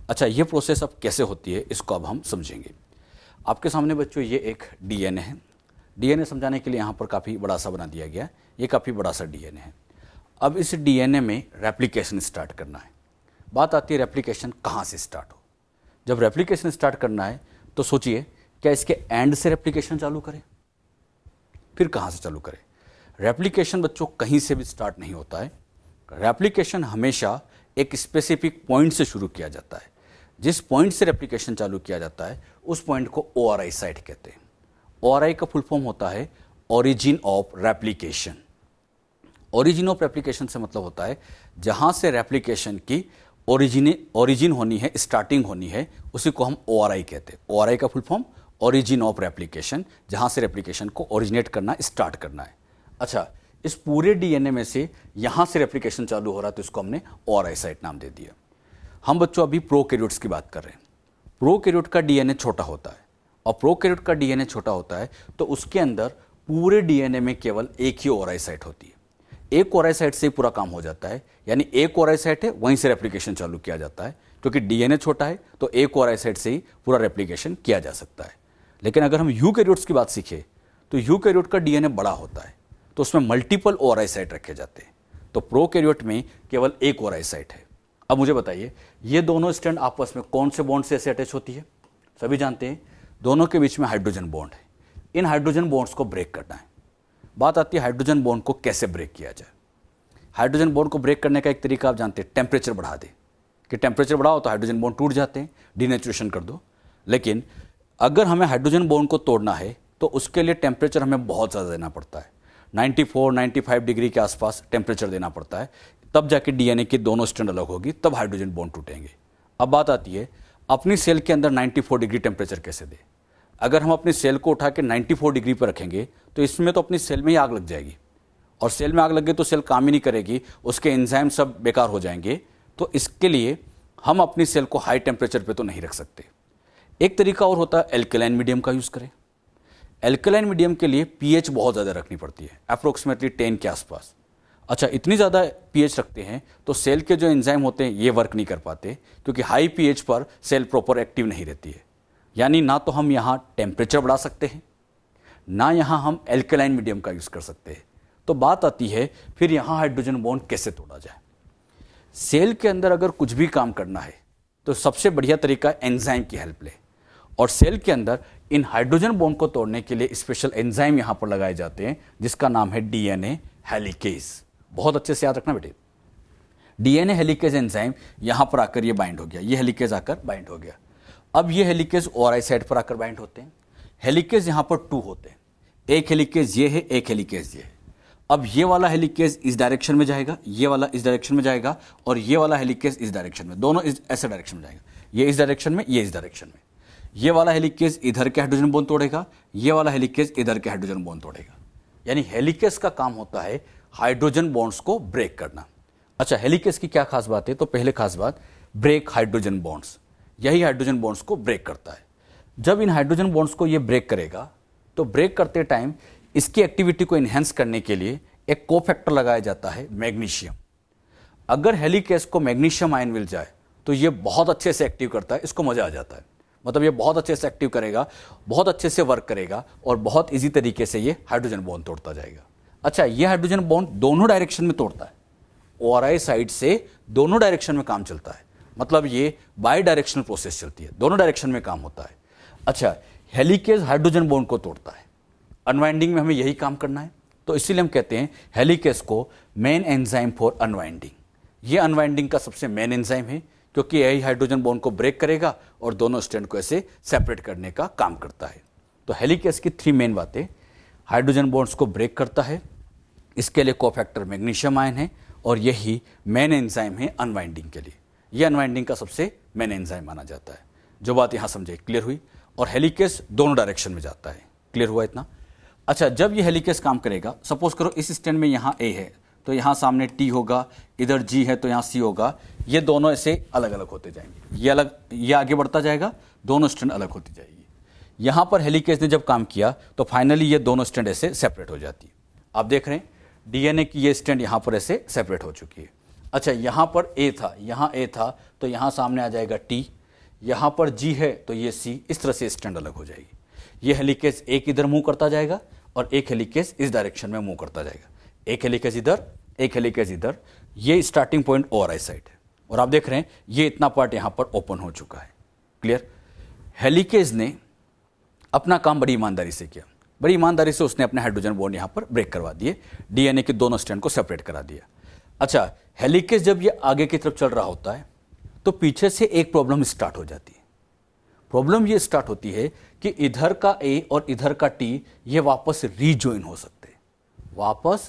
अच्छा, ये प्रोसेस अब कैसे होती है इसको अब हम समझेंगे। आपके सामने बच्चों ये एक डीएनए है। डीएनए समझाने के लिए यहाँ पर काफ़ी बड़ा सा बना दिया गया, ये काफ़ी बड़ा सा डीएनए है। अब इस डीएनए में रेप्लिकेशन स्टार्ट करना है। बात आती है रेप्लिकेशन कहाँ से स्टार्ट हो। जब रेप्लिकेशन स्टार्ट करना है तो सोचिए, क्या इसके एंड से रेप्लिकेशन चालू करें, फिर कहाँ से चालू करें? रेप्लिकेशन बच्चों कहीं से भी स्टार्ट नहीं होता है। रेप्लिकेशन हमेशा एक स्पेसिफिक पॉइंट से शुरू किया जाता है। जिस पॉइंट से रेप्लिकेशन चालू किया जाता है उस पॉइंट को ORI साइट कहते हैं। ORI का फुल फॉर्म होता है origin of replication. Origin of replication से मतलब होता है जहां से रेप्लिकेशन की ओरिजिन होनी है, स्टार्टिंग होनी है, उसी को हम ORI कहते हैं। ORI का full form origin of replication, जहां से रेप्लिकेशन को ओरिजिनेट करना, स्टार्ट करना है। अच्छा, इस पूरे डीएनए में से यहां से रेप्लिकेशन चालू हो रहा है तो इसको हमने ORI साइट नाम दे दिया। हम बच्चों अभी प्रोकैरियोट्स की बात कर रहे हैं। प्रोकैरियोट का डीएनए छोटा होता है, और प्रोकैरियोट का डीएनए छोटा होता है तो उसके अंदर पूरे डीएनए में केवल एक ही ओआरआई साइट होती है। एक ओआरआई साइट से ही पूरा काम हो जाता है, यानी एक ओआरआई साइट है वहीं से रेप्लिकेशन चालू किया जाता है। क्योंकि डीएनए छोटा है तो एक ओआरआई साइट से ही पूरा रेप्लिकेशन किया जा सकता है। लेकिन अगर हम यूकैरियोट्स की बात सीखें तो यूकैरियोट का डीएनए बड़ा होता है, तो उसमें मल्टीपल ओआरआई साइट रखे जाते हैं। तो प्रोकैरियोट में केवल एक ओआरआई साइट है। अब मुझे बताइए, ये दोनों स्ट्रैंड आपस में कौन से बॉन्ड से ऐसे अटैच होती है? सभी जानते हैं, दोनों के बीच में हाइड्रोजन बॉन्ड है। इन हाइड्रोजन बॉन्ड्स को ब्रेक करना है। बात आती है हाइड्रोजन बॉन्ड को कैसे ब्रेक किया जाए। हाइड्रोजन बॉन्ड को ब्रेक करने का एक तरीका आप जानते हैं, टेम्परेचर बढ़ा दे, कि टेम्परेचर बढ़ाओ तो हाइड्रोजन बॉन्ड टूट जाते हैं, डीनेचुरेशन कर दो। लेकिन अगर हमें हाइड्रोजन बॉन्ड को तोड़ना है तो उसके लिए टेम्परेचर हमें बहुत ज़्यादा देना पड़ता है, 94-95 डिग्री के आसपास टेम्परेचर देना पड़ता है, तब जाके डीएनए की दोनों स्ट्रैंड अलग होगी, तब हाइड्रोजन बॉन्ड टूटेंगे। अब बात आती है, अपनी सेल के अंदर 94 डिग्री टेम्परेचर कैसे दे? अगर हम अपनी सेल को उठा के 94 डिग्री पर रखेंगे तो इसमें तो अपनी सेल में ही आग लग जाएगी, और सेल में आग लग गई तो सेल काम ही नहीं करेगी, उसके एंजाइम सब बेकार हो जाएंगे। तो इसके लिए हम अपनी सेल को हाई टेम्परेचर पे तो नहीं रख सकते। एक तरीका और होता है, एल्कलाइन मीडियम का यूज़ करें। एल्कलाइन मीडियम के लिए पीएच बहुत ज़्यादा रखनी पड़ती है, अप्रोक्सीमेटली 10 के आसपास। अच्छा, इतनी ज़्यादा पीएच रखते हैं तो सेल के जो एंजाइम होते हैं ये वर्क नहीं कर पाते, क्योंकि हाई पीएच पर सेल प्रॉपर एक्टिव नहीं रहती है। यानी ना तो हम यहाँ टेम्परेचर बढ़ा सकते हैं, ना यहाँ हम एल्कलाइन मीडियम का यूज़ कर सकते हैं। तो बात आती है फिर यहाँ हाइड्रोजन बॉन्ड कैसे तोड़ा जाए। सेल के अंदर अगर कुछ भी काम करना है तो सबसे बढ़िया तरीका एंजाइम की हेल्प ले, और सेल के अंदर इन हाइड्रोजन बॉन्ड को तोड़ने के लिए स्पेशल एंजाइम यहाँ पर लगाए जाते हैं, जिसका नाम है डीएनए हेलिकेज। बहुत अच्छे से याद रखना बेटे, डीएनए हेलिकेज एंजाइम यहाँ पर आकर ये बाइंड हो गया, ये हेलिकेज आकर बाइंड हो गया। अब ये हेलिकेज ओआरआई साइड पर आकर बाइंड होते हैं। हेलिकेज यहाँ पर 2 होते हैं, एक हेलिकेज ये है, एक हेलिकेज ये है। अब ये वाला हेलिकेज इस डायरेक्शन में जाएगा, ये वाला इस डायरेक्शन में जाएगा, और ये वाला हेलिकेज इस डायरेक्शन में, दोनों ऐसे डायरेक्शन में जाएगा, ये इस डायरेक्शन में, ये इस डायरेक्शन में। ये वाला हेलिकेज इधर के हाइड्रोजन बॉन्ड तोड़ेगा, ये वाला हेलिकेज इधर के हाइड्रोजन बॉन्ड तोड़ेगा। यानी हेलिकेज का काम होता है हाइड्रोजन बॉन्ड्स को ब्रेक करना। अच्छा, हेलिकेज की क्या खास बात है? तो पहले खास बात, ब्रेक हाइड्रोजन बॉन्ड्स, यही हाइड्रोजन बॉन्ड्स को ब्रेक करता है। जब इन हाइड्रोजन बॉन्ड्स को ये ब्रेक करेगा तो ब्रेक करते टाइम इसकी एक्टिविटी को इन्हेंस करने के लिए एक कोफैक्टर लगाया जाता है, मैग्नीशियम। अगर हेलिकेज को मैग्नीशियम आयन मिल जाए तो ये बहुत अच्छे से एक्टिव करता है, इसको मजा आ जाता है। मतलब ये बहुत अच्छे से एक्टिव करेगा, बहुत अच्छे से वर्क करेगा, और बहुत इजी तरीके से ये हाइड्रोजन बॉन्ड तोड़ता जाएगा। अच्छा, ये हाइड्रोजन बॉन्ड दोनों डायरेक्शन में तोड़ता है, ओआरआई साइड से दोनों डायरेक्शन में काम चलता है। मतलब ये बाई डायरेक्शनल प्रोसेस चलती है, दोनों डायरेक्शन में काम होता है। अच्छा, हेलिकेज हाइड्रोजन बॉन्ड को तोड़ता है, अनवाइंडिंग में हमें यही काम करना है, तो इसीलिए हम कहते हैं हेलिकेज को मेन एंजाइम फॉर अनवाइंडिंग। ये अनवाइंडिंग का सबसे मेन एंजाइम है, क्योंकि यही हाइड्रोजन बॉन्ड को ब्रेक करेगा और दोनों स्ट्रैंड को ऐसे सेपरेट करने का काम करता है। तो हेलिकेज की 3 मेन बातें, हाइड्रोजन बॉन्ड्स को ब्रेक करता है, इसके लिए कोफैक्टर मैग्नीशियम आयन है, और यही मेन एंजाइम है अनवाइंडिंग के लिए। यह अनवाइंडिंग का सबसे मेन एंजाइम माना जाता है। जो बात यहाँ समझे, क्लियर हुई? और हेलिकेज दोनों डायरेक्शन में जाता है, क्लियर हुआ इतना? अच्छा, जब ये हेलिकेज काम करेगा, सपोज करो इस स्टैंड में यहाँ ए है तो यहाँ सामने टी होगा, इधर जी है तो यहाँ सी होगा, ये दोनों ऐसे अलग अलग होते जाएंगे, ये अलग, ये आगे बढ़ता जाएगा, दोनों स्टैंड अलग होती जाएगी। यहाँ पर हेलिकेज ने जब काम किया तो फाइनली ये दोनों स्टैंड ऐसे सेपरेट हो जाती है। आप देख रहे हैं डीएनए की ये स्टैंड यहाँ पर ऐसे सेपरेट हो चुकी है। अच्छा, यहाँ पर ए था, यहाँ ए था तो यहाँ सामने आ जाएगा टी, यहाँ पर जी है तो ये सी, इस तरह से स्टैंड अलग हो जाएगी। ये हेलिकेज एक इधर मूव करता जाएगा और एक हेलिकेज इस डायरेक्शन में मूव करता जाएगा, एक हेलिकेज इधर, एक हेलिकेज इधर। ये स्टार्टिंग पॉइंट ओआरआई साइड है, और आप देख रहे हैं ये इतना पार्ट यहाँ पर ओपन हो चुका है, क्लियर? हेलिकेज ने अपना काम बड़ी ईमानदारी से किया, बड़ी ईमानदारी से उसने अपने हाइड्रोजन बॉन्ड यहाँ पर ब्रेक करवा दिए, डीएनए के दोनों स्ट्रैंड को सेपरेट करा दिया। अच्छा, हेलिकेज जब ये आगे की तरफ चल रहा होता है तो पीछे से एक प्रॉब्लम स्टार्ट हो जाती है। प्रॉब्लम ये स्टार्ट होती है कि इधर का ए और इधर का टी ये वापस रीजॉइन हो सकते हैं, वापस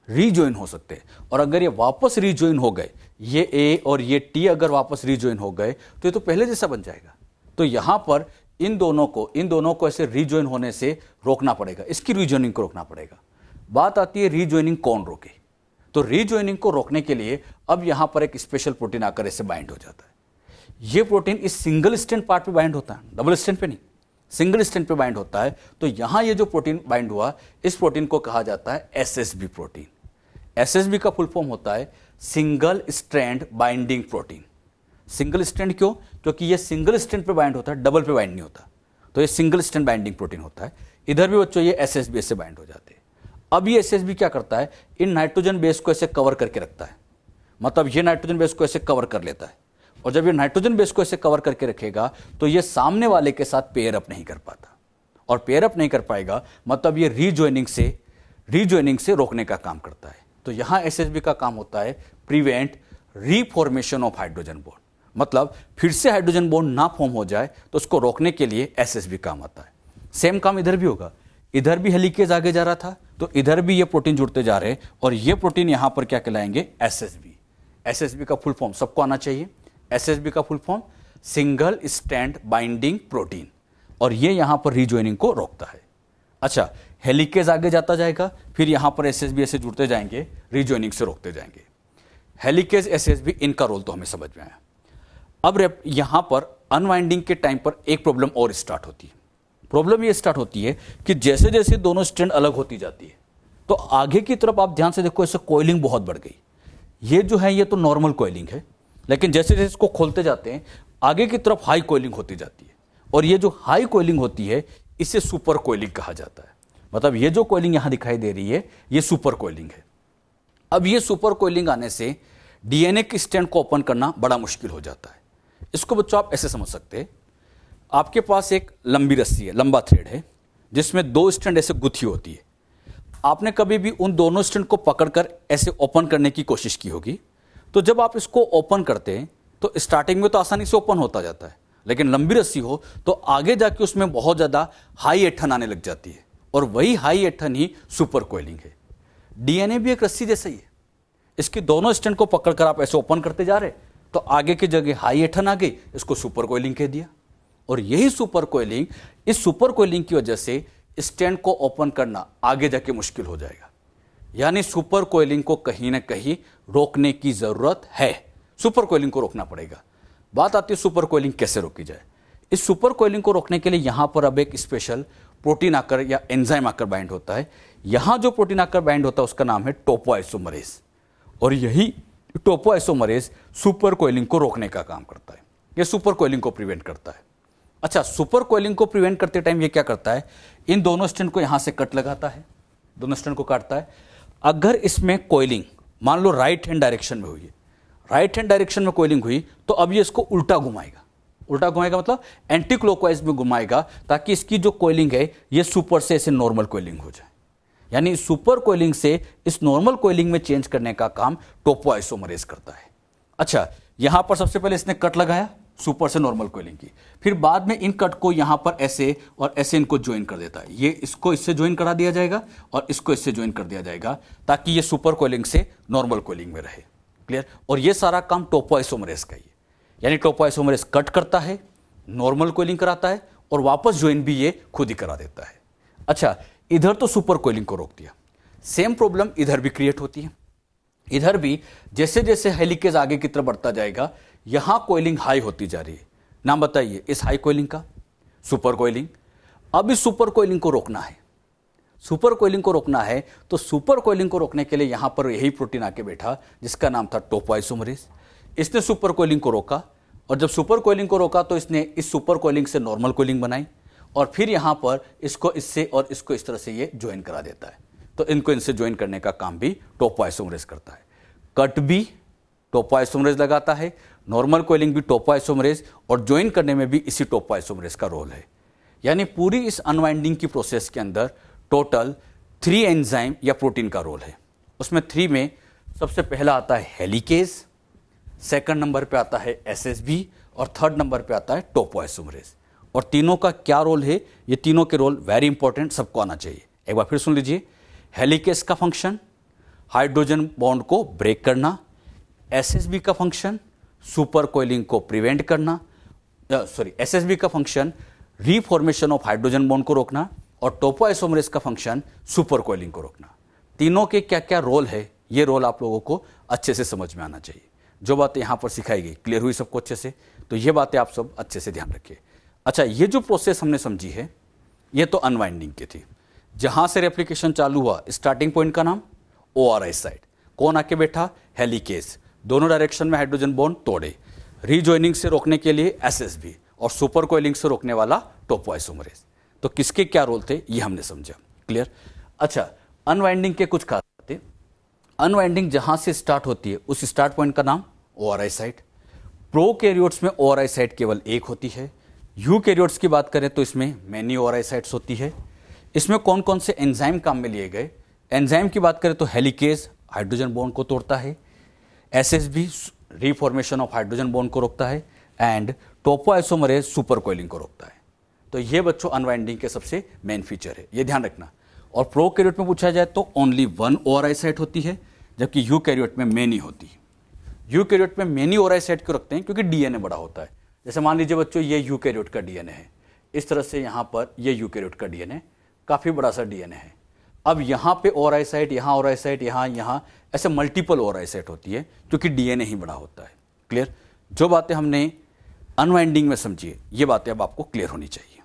रीजॉइन हो सकते हैं। और अगर ये वापस रीजॉइन हो गए, ये ए और ये टी अगर वापस रीजॉइन हो गए तो ये तो पहले जैसा बन जाएगा। तो यहां पर इन दोनों को ऐसे रीजॉइन होने से रोकना पड़ेगा, इसकी रीजॉइनिंग को रोकना पड़ेगा। बात आती है रीजॉइनिंग कौन रोके? तो रीजॉइनिंग को रोकने के लिए अब यहां पर एक स्पेशल प्रोटीन आकर ऐसे बाइंड हो जाता है। ये प्रोटीन इस सिंगल स्ट्रैंड पार्ट पे बाइंड होता है, डबल स्ट्रैंड पे नहीं, सिंगल स्ट्रैंड पे बाइंड होता है। तो यहां ये जो प्रोटीन बाइंड हुआ, इस प्रोटीन को कहा जाता है एसएसबी प्रोटीन। एसएसबी का फुल फॉर्म होता है single strand binding protein. Single strand क्यों? क्योंकि ये सिंगल स्ट्रैंड पे बाइंड होता है, डबल पे बाइंड नहीं होता, तो ये सिंगल स्ट्रैंड बाइंडिंग प्रोटीन होता है। इधर भी बच्चों ये एसएसबी से बाइंड हो जाते हैं। अब ये एसएसबी क्या करता है, इन नाइट्रोजन बेस को ऐसे कवर करके रखता है, मतलब ये नाइट्रोजन बेस को ऐसे कवर कर लेता है, और जब ये नाइट्रोजन बेस को ऐसे कवर करके रखेगा तो ये सामने वाले के साथ पेयर अप नहीं कर पाता, और पेयर अप नहीं कर पाएगा मतलब ये रीजॉइनिंग से रोकने का काम करता है। तो यहां एसएसबी का काम होता है प्रिवेंट रीफॉर्मेशन ऑफ हाइड्रोजन बॉन्ड, मतलब फिर से हाइड्रोजन बॉन्ड ना फॉर्म हो जाए तो उसको रोकने के लिए एसएसबी काम आता है। सेम काम इधर भी होगा, इधर भी हेलिकेज आगे जा रहा था तो इधर भी ये प्रोटीन जुड़ते जा रहे हैं, और ये प्रोटीन यहां पर क्या कहलाएंगे, एसएसबी। एसएसबी का फुल फॉर्म सबको आना चाहिए, एसएसबी का full form single strand binding protein, और ये यहां पर रीजॉइनिंग को रोकता है। अच्छा, हेलिकेज आगे जाता जाएगा, फिर यहां पर एसएसबी ऐसे जुड़ते जाएंगे, रीजॉइनिंग से रोकते जाएंगे। हेलिकेज एसएसबी इनका रोल तो हमें समझ में आया। अब यहां पर अनवाइंडिंग के टाइम पर एक प्रॉब्लम और स्टार्ट होती है। प्रॉब्लम ये स्टार्ट होती है कि जैसे जैसे दोनों स्ट्रैंड अलग होती जाती है तो आगे की तरफ आप ध्यान से देखो, ऐसे कोइलिंग बहुत बढ़ गई। ये जो है ये तो नॉर्मल कोइलिंग है, लेकिन जैसे जैसे इसको खोलते जाते हैं आगे की तरफ हाई कोइलिंग होती जाती है, और ये जो हाई कोइलिंग होती है इसे सुपर कोइलिंग कहा जाता है। मतलब ये जो कोइलिंग यहां दिखाई दे रही है ये सुपर कोइलिंग है। अब ये सुपर कोइलिंग आने से डीएनए के स्ट्रैंड को ओपन करना बड़ा मुश्किल हो जाता है। इसको बच्चों आप ऐसे समझ सकते हैं, आपके पास एक लंबी रस्सी है, लंबा थ्रेड है, जिसमें दो स्ट्रैंड ऐसे गुथी होती है। आपने कभी भी उन दोनों स्ट्रैंड को पकड़कर ऐसे ओपन करने की कोशिश की होगी। तो जब आप इसको ओपन करते हैं तो स्टार्टिंग में तो आसानी से ओपन होता जाता है, लेकिन लंबी रस्सी हो तो आगे जाके उसमें बहुत ज्यादा हाई एठन आने लग जाती है, और वही हाई एठन ही सुपर कोइलिंग है। डीएनए भी एक रस्सी जैसा ही है, इसकी दोनों स्ट्रैंड को पकड़कर आप ऐसे ओपन करते जा रहे तो आगे की जगह हाई एठन आ गई, इसको सुपर कोइलिंग कह दिया। और यही सुपर कोइलिंग, इस सुपर कोइलिंग की वजह से स्ट्रैंड को ओपन करना आगे जाके मुश्किल हो जाएगा। यानी सुपर कोइलिंग को कहीं ना कहीं रोकने की जरूरत है, सुपर कोइलिंग को रोकना पड़ेगा। बात आती है सुपर कोइलिंग कैसे रोकी जाए। इस सुपर कोइलिंग को रोकने के लिए यहां पर अब एक स्पेशल प्रोटीन आकर या एंजाइम आकर बाइंड होता है। यहां जो प्रोटीन आकर बाइंड होता है उसका नाम है टोपोआइसोमरेज, और यही टोपोआइसोमरेज सुपर कोइलिंग को रोकने का काम करता है, यह सुपर कोइलिंग को प्रिवेंट करता है। अच्छा, सुपर कोइलिंग को प्रिवेंट करते टाइम ये क्या करता है, इन दोनों स्ट्रैंड को यहां से कट लगाता है, दोनों स्ट्रैंड को काटता है। अगर इसमें कोइलिंग मान लो राइट हैंड डायरेक्शन में हुई है, राइट हैंड डायरेक्शन में कोइलिंग हुई तो अब ये इसको उल्टा घुमाएगा। उल्टा घुमाएगा मतलब एंटी क्लॉकवाइज में घुमाएगा, ताकि इसकी जो कोइलिंग है ये सुपर से ऐसे नॉर्मल कोइलिंग हो जाए। यानी सुपर कोइलिंग से इस नॉर्मल कोइलिंग में चेंज करने का काम टोपोआइसोमरेज करता है। अच्छा, यहां पर सबसे पहले इसने कट लगाया सुपर से नॉर्मल कोइलिंग की, फिर बाद में इन कट को यहां पर ऐसे और ऐसे इनको ज्वाइन कर देता है। ये इसको इससे ज्वाइन करा दिया जाएगा और इसको इससे ज्वाइन कर दिया जाएगा, ताकि ये सुपर कोइलिंग से नॉर्मल कोइलिंग में रहे। क्लियर? और ये सारा काम टोपोआइसोमरेज का ही है। यानी टोपोआइसोमरेज कट करता है, नॉर्मल कोइलिंग कराता है, और वापस ज्वाइन भी ये खुद ही करा देता है। अच्छा, इधर तो सुपर कोइलिंग को रोक दिया, सेम प्रॉब्लम इधर भी क्रिएट होती है। इधर भी जैसे जैसे हेलिकेज आगे की तरफ बढ़ता जाएगा, यहां कोइलिंग हाई होती जा रही है। नाम बताइए इस हाई कोइलिंग का, सुपर कोइलिंग। अब इस सुपर कोइलिंग को रोकना है, सुपर कोइलिंग को रोकना है, तो सुपर कोइलिंग को रोकने के लिए यहां पर यही प्रोटीन आके बैठा जिसका नाम था टोपोआइसोमरेज। इसने सुपर कोइलिंग को रोका, और जब सुपर कोइलिंग को रोका तो इसने इस सुपर कोइलिंग से नॉर्मल कोइलिंग बनाई, और फिर यहां पर इसको इससे और इसको इस तरह से ये ज्वाइन करा देता है। तो इनको इनसे ज्वाइन करने का काम भी टोपोआइसोमरेज करता है। कट भी टोपोआइसोमरेज लगाता है, नॉर्मल कोइलिंग भी टोपोआइसोमरेज, और ज्वाइन करने में भी इसी टोपोआइसोमरेज का रोल है। यानी पूरी इस अनवाइंडिंग की प्रोसेस के अंदर टोटल 3 एंजाइम या प्रोटीन का रोल है। उसमें 3 में सबसे पहला आता है हेलिकेज, सेकंड नंबर पे आता है एसएसबी, और थर्ड नंबर पे आता है टोपोआइसोमरेज। और तीनों का क्या रोल है, ये तीनों के रोल वेरी इंपॉर्टेंट, सबको आना चाहिए। एक बार फिर सुन लीजिए। हेलिकेज का फंक्शन हाइड्रोजन बॉन्ड को ब्रेक करना, एसएसबी का फंक्शन सुपर कोइलिंग को प्रिवेंट करना, एसएसबी का फंक्शन रीफॉर्मेशन ऑफ हाइड्रोजन बॉन्ड को रोकना, और टोपोआइसोमरेज का फंक्शन सुपर कोइलिंग को रोकना। तीनों के क्या क्या रोल है, ये रोल आप लोगों को अच्छे से समझ में आना चाहिए। जो बात यहां पर सिखाई गई क्लियर हुई सबको अच्छे से? तो ये बातें आप सब अच्छे से ध्यान रखिए। अच्छा, ये जो प्रोसेस हमने समझी है ये तो अनवाइंडिंग की थी। जहां से रेप्लिकेशन चालू हुआ, स्टार्टिंग पॉइंट का नाम ORI साइट, कौन आके बैठा, हेलिकेज, दोनों डायरेक्शन में हाइड्रोजन बॉन्ड तोड़े, रीजॉइनिंग से रोकने के लिए SSB और सुपर कोइलिंग से रोकने वाला टोपोआइसोमरेज। तो किसके क्या रोल थे ये हमने समझा। क्लियर। अच्छा, अनवाइंडिंग के कुछ खास बातें। अनवाइंडिंग जहां से स्टार्ट होती है उस स्टार्ट पॉइंट का नाम ORI साइट। प्रोकैरियोट्स में ORI साइट केवल एक होती है। यूकैरियोट्स की बात करें तो इसमें मैनी ORI साइट्स होती है। इसमें कौन कौन से एंजाइम काम में लिए गए, एंजाइम की बात करें तो हेलिकेज हाइड्रोजन बॉन्ड को तोड़ता है, SSB रीफॉर्मेशन ऑफ हाइड्रोजन बॉन्ड को रोकता है, एंड टोपोआइसोमरेज सुपर कोइलिंग को रोकता है। तो ये बच्चों अनवाइंडिंग के सबसे मेन फीचर है, ये ध्यान रखना। और प्रोकैरियोट में पूछा जाए तो ओनली 1 ORI साइट होती है, जबकि यूकैरियोट में मेनी होती है। यूकैरियोट में मेनी ORI साइट क्यों रखते हैं, क्योंकि डीएनए बड़ा होता है। जैसे मान लीजिए बच्चों ये यूकैरियोट का डीएनए है, इस तरह से यहाँ पर ये यूकैरियोट का डीएनए काफ़ी बड़ा सा डीएनए है। अब यहाँ पे ORI साइट, यहाँ ORI साइट, यहाँ ऐसे मल्टीपल ORI साइट होती है क्योंकि डीएनए ही बड़ा होता है। क्लियर। जो बातें हमने अनवाइंडिंग में समझी ये बातें अब आपको क्लियर होनी चाहिए।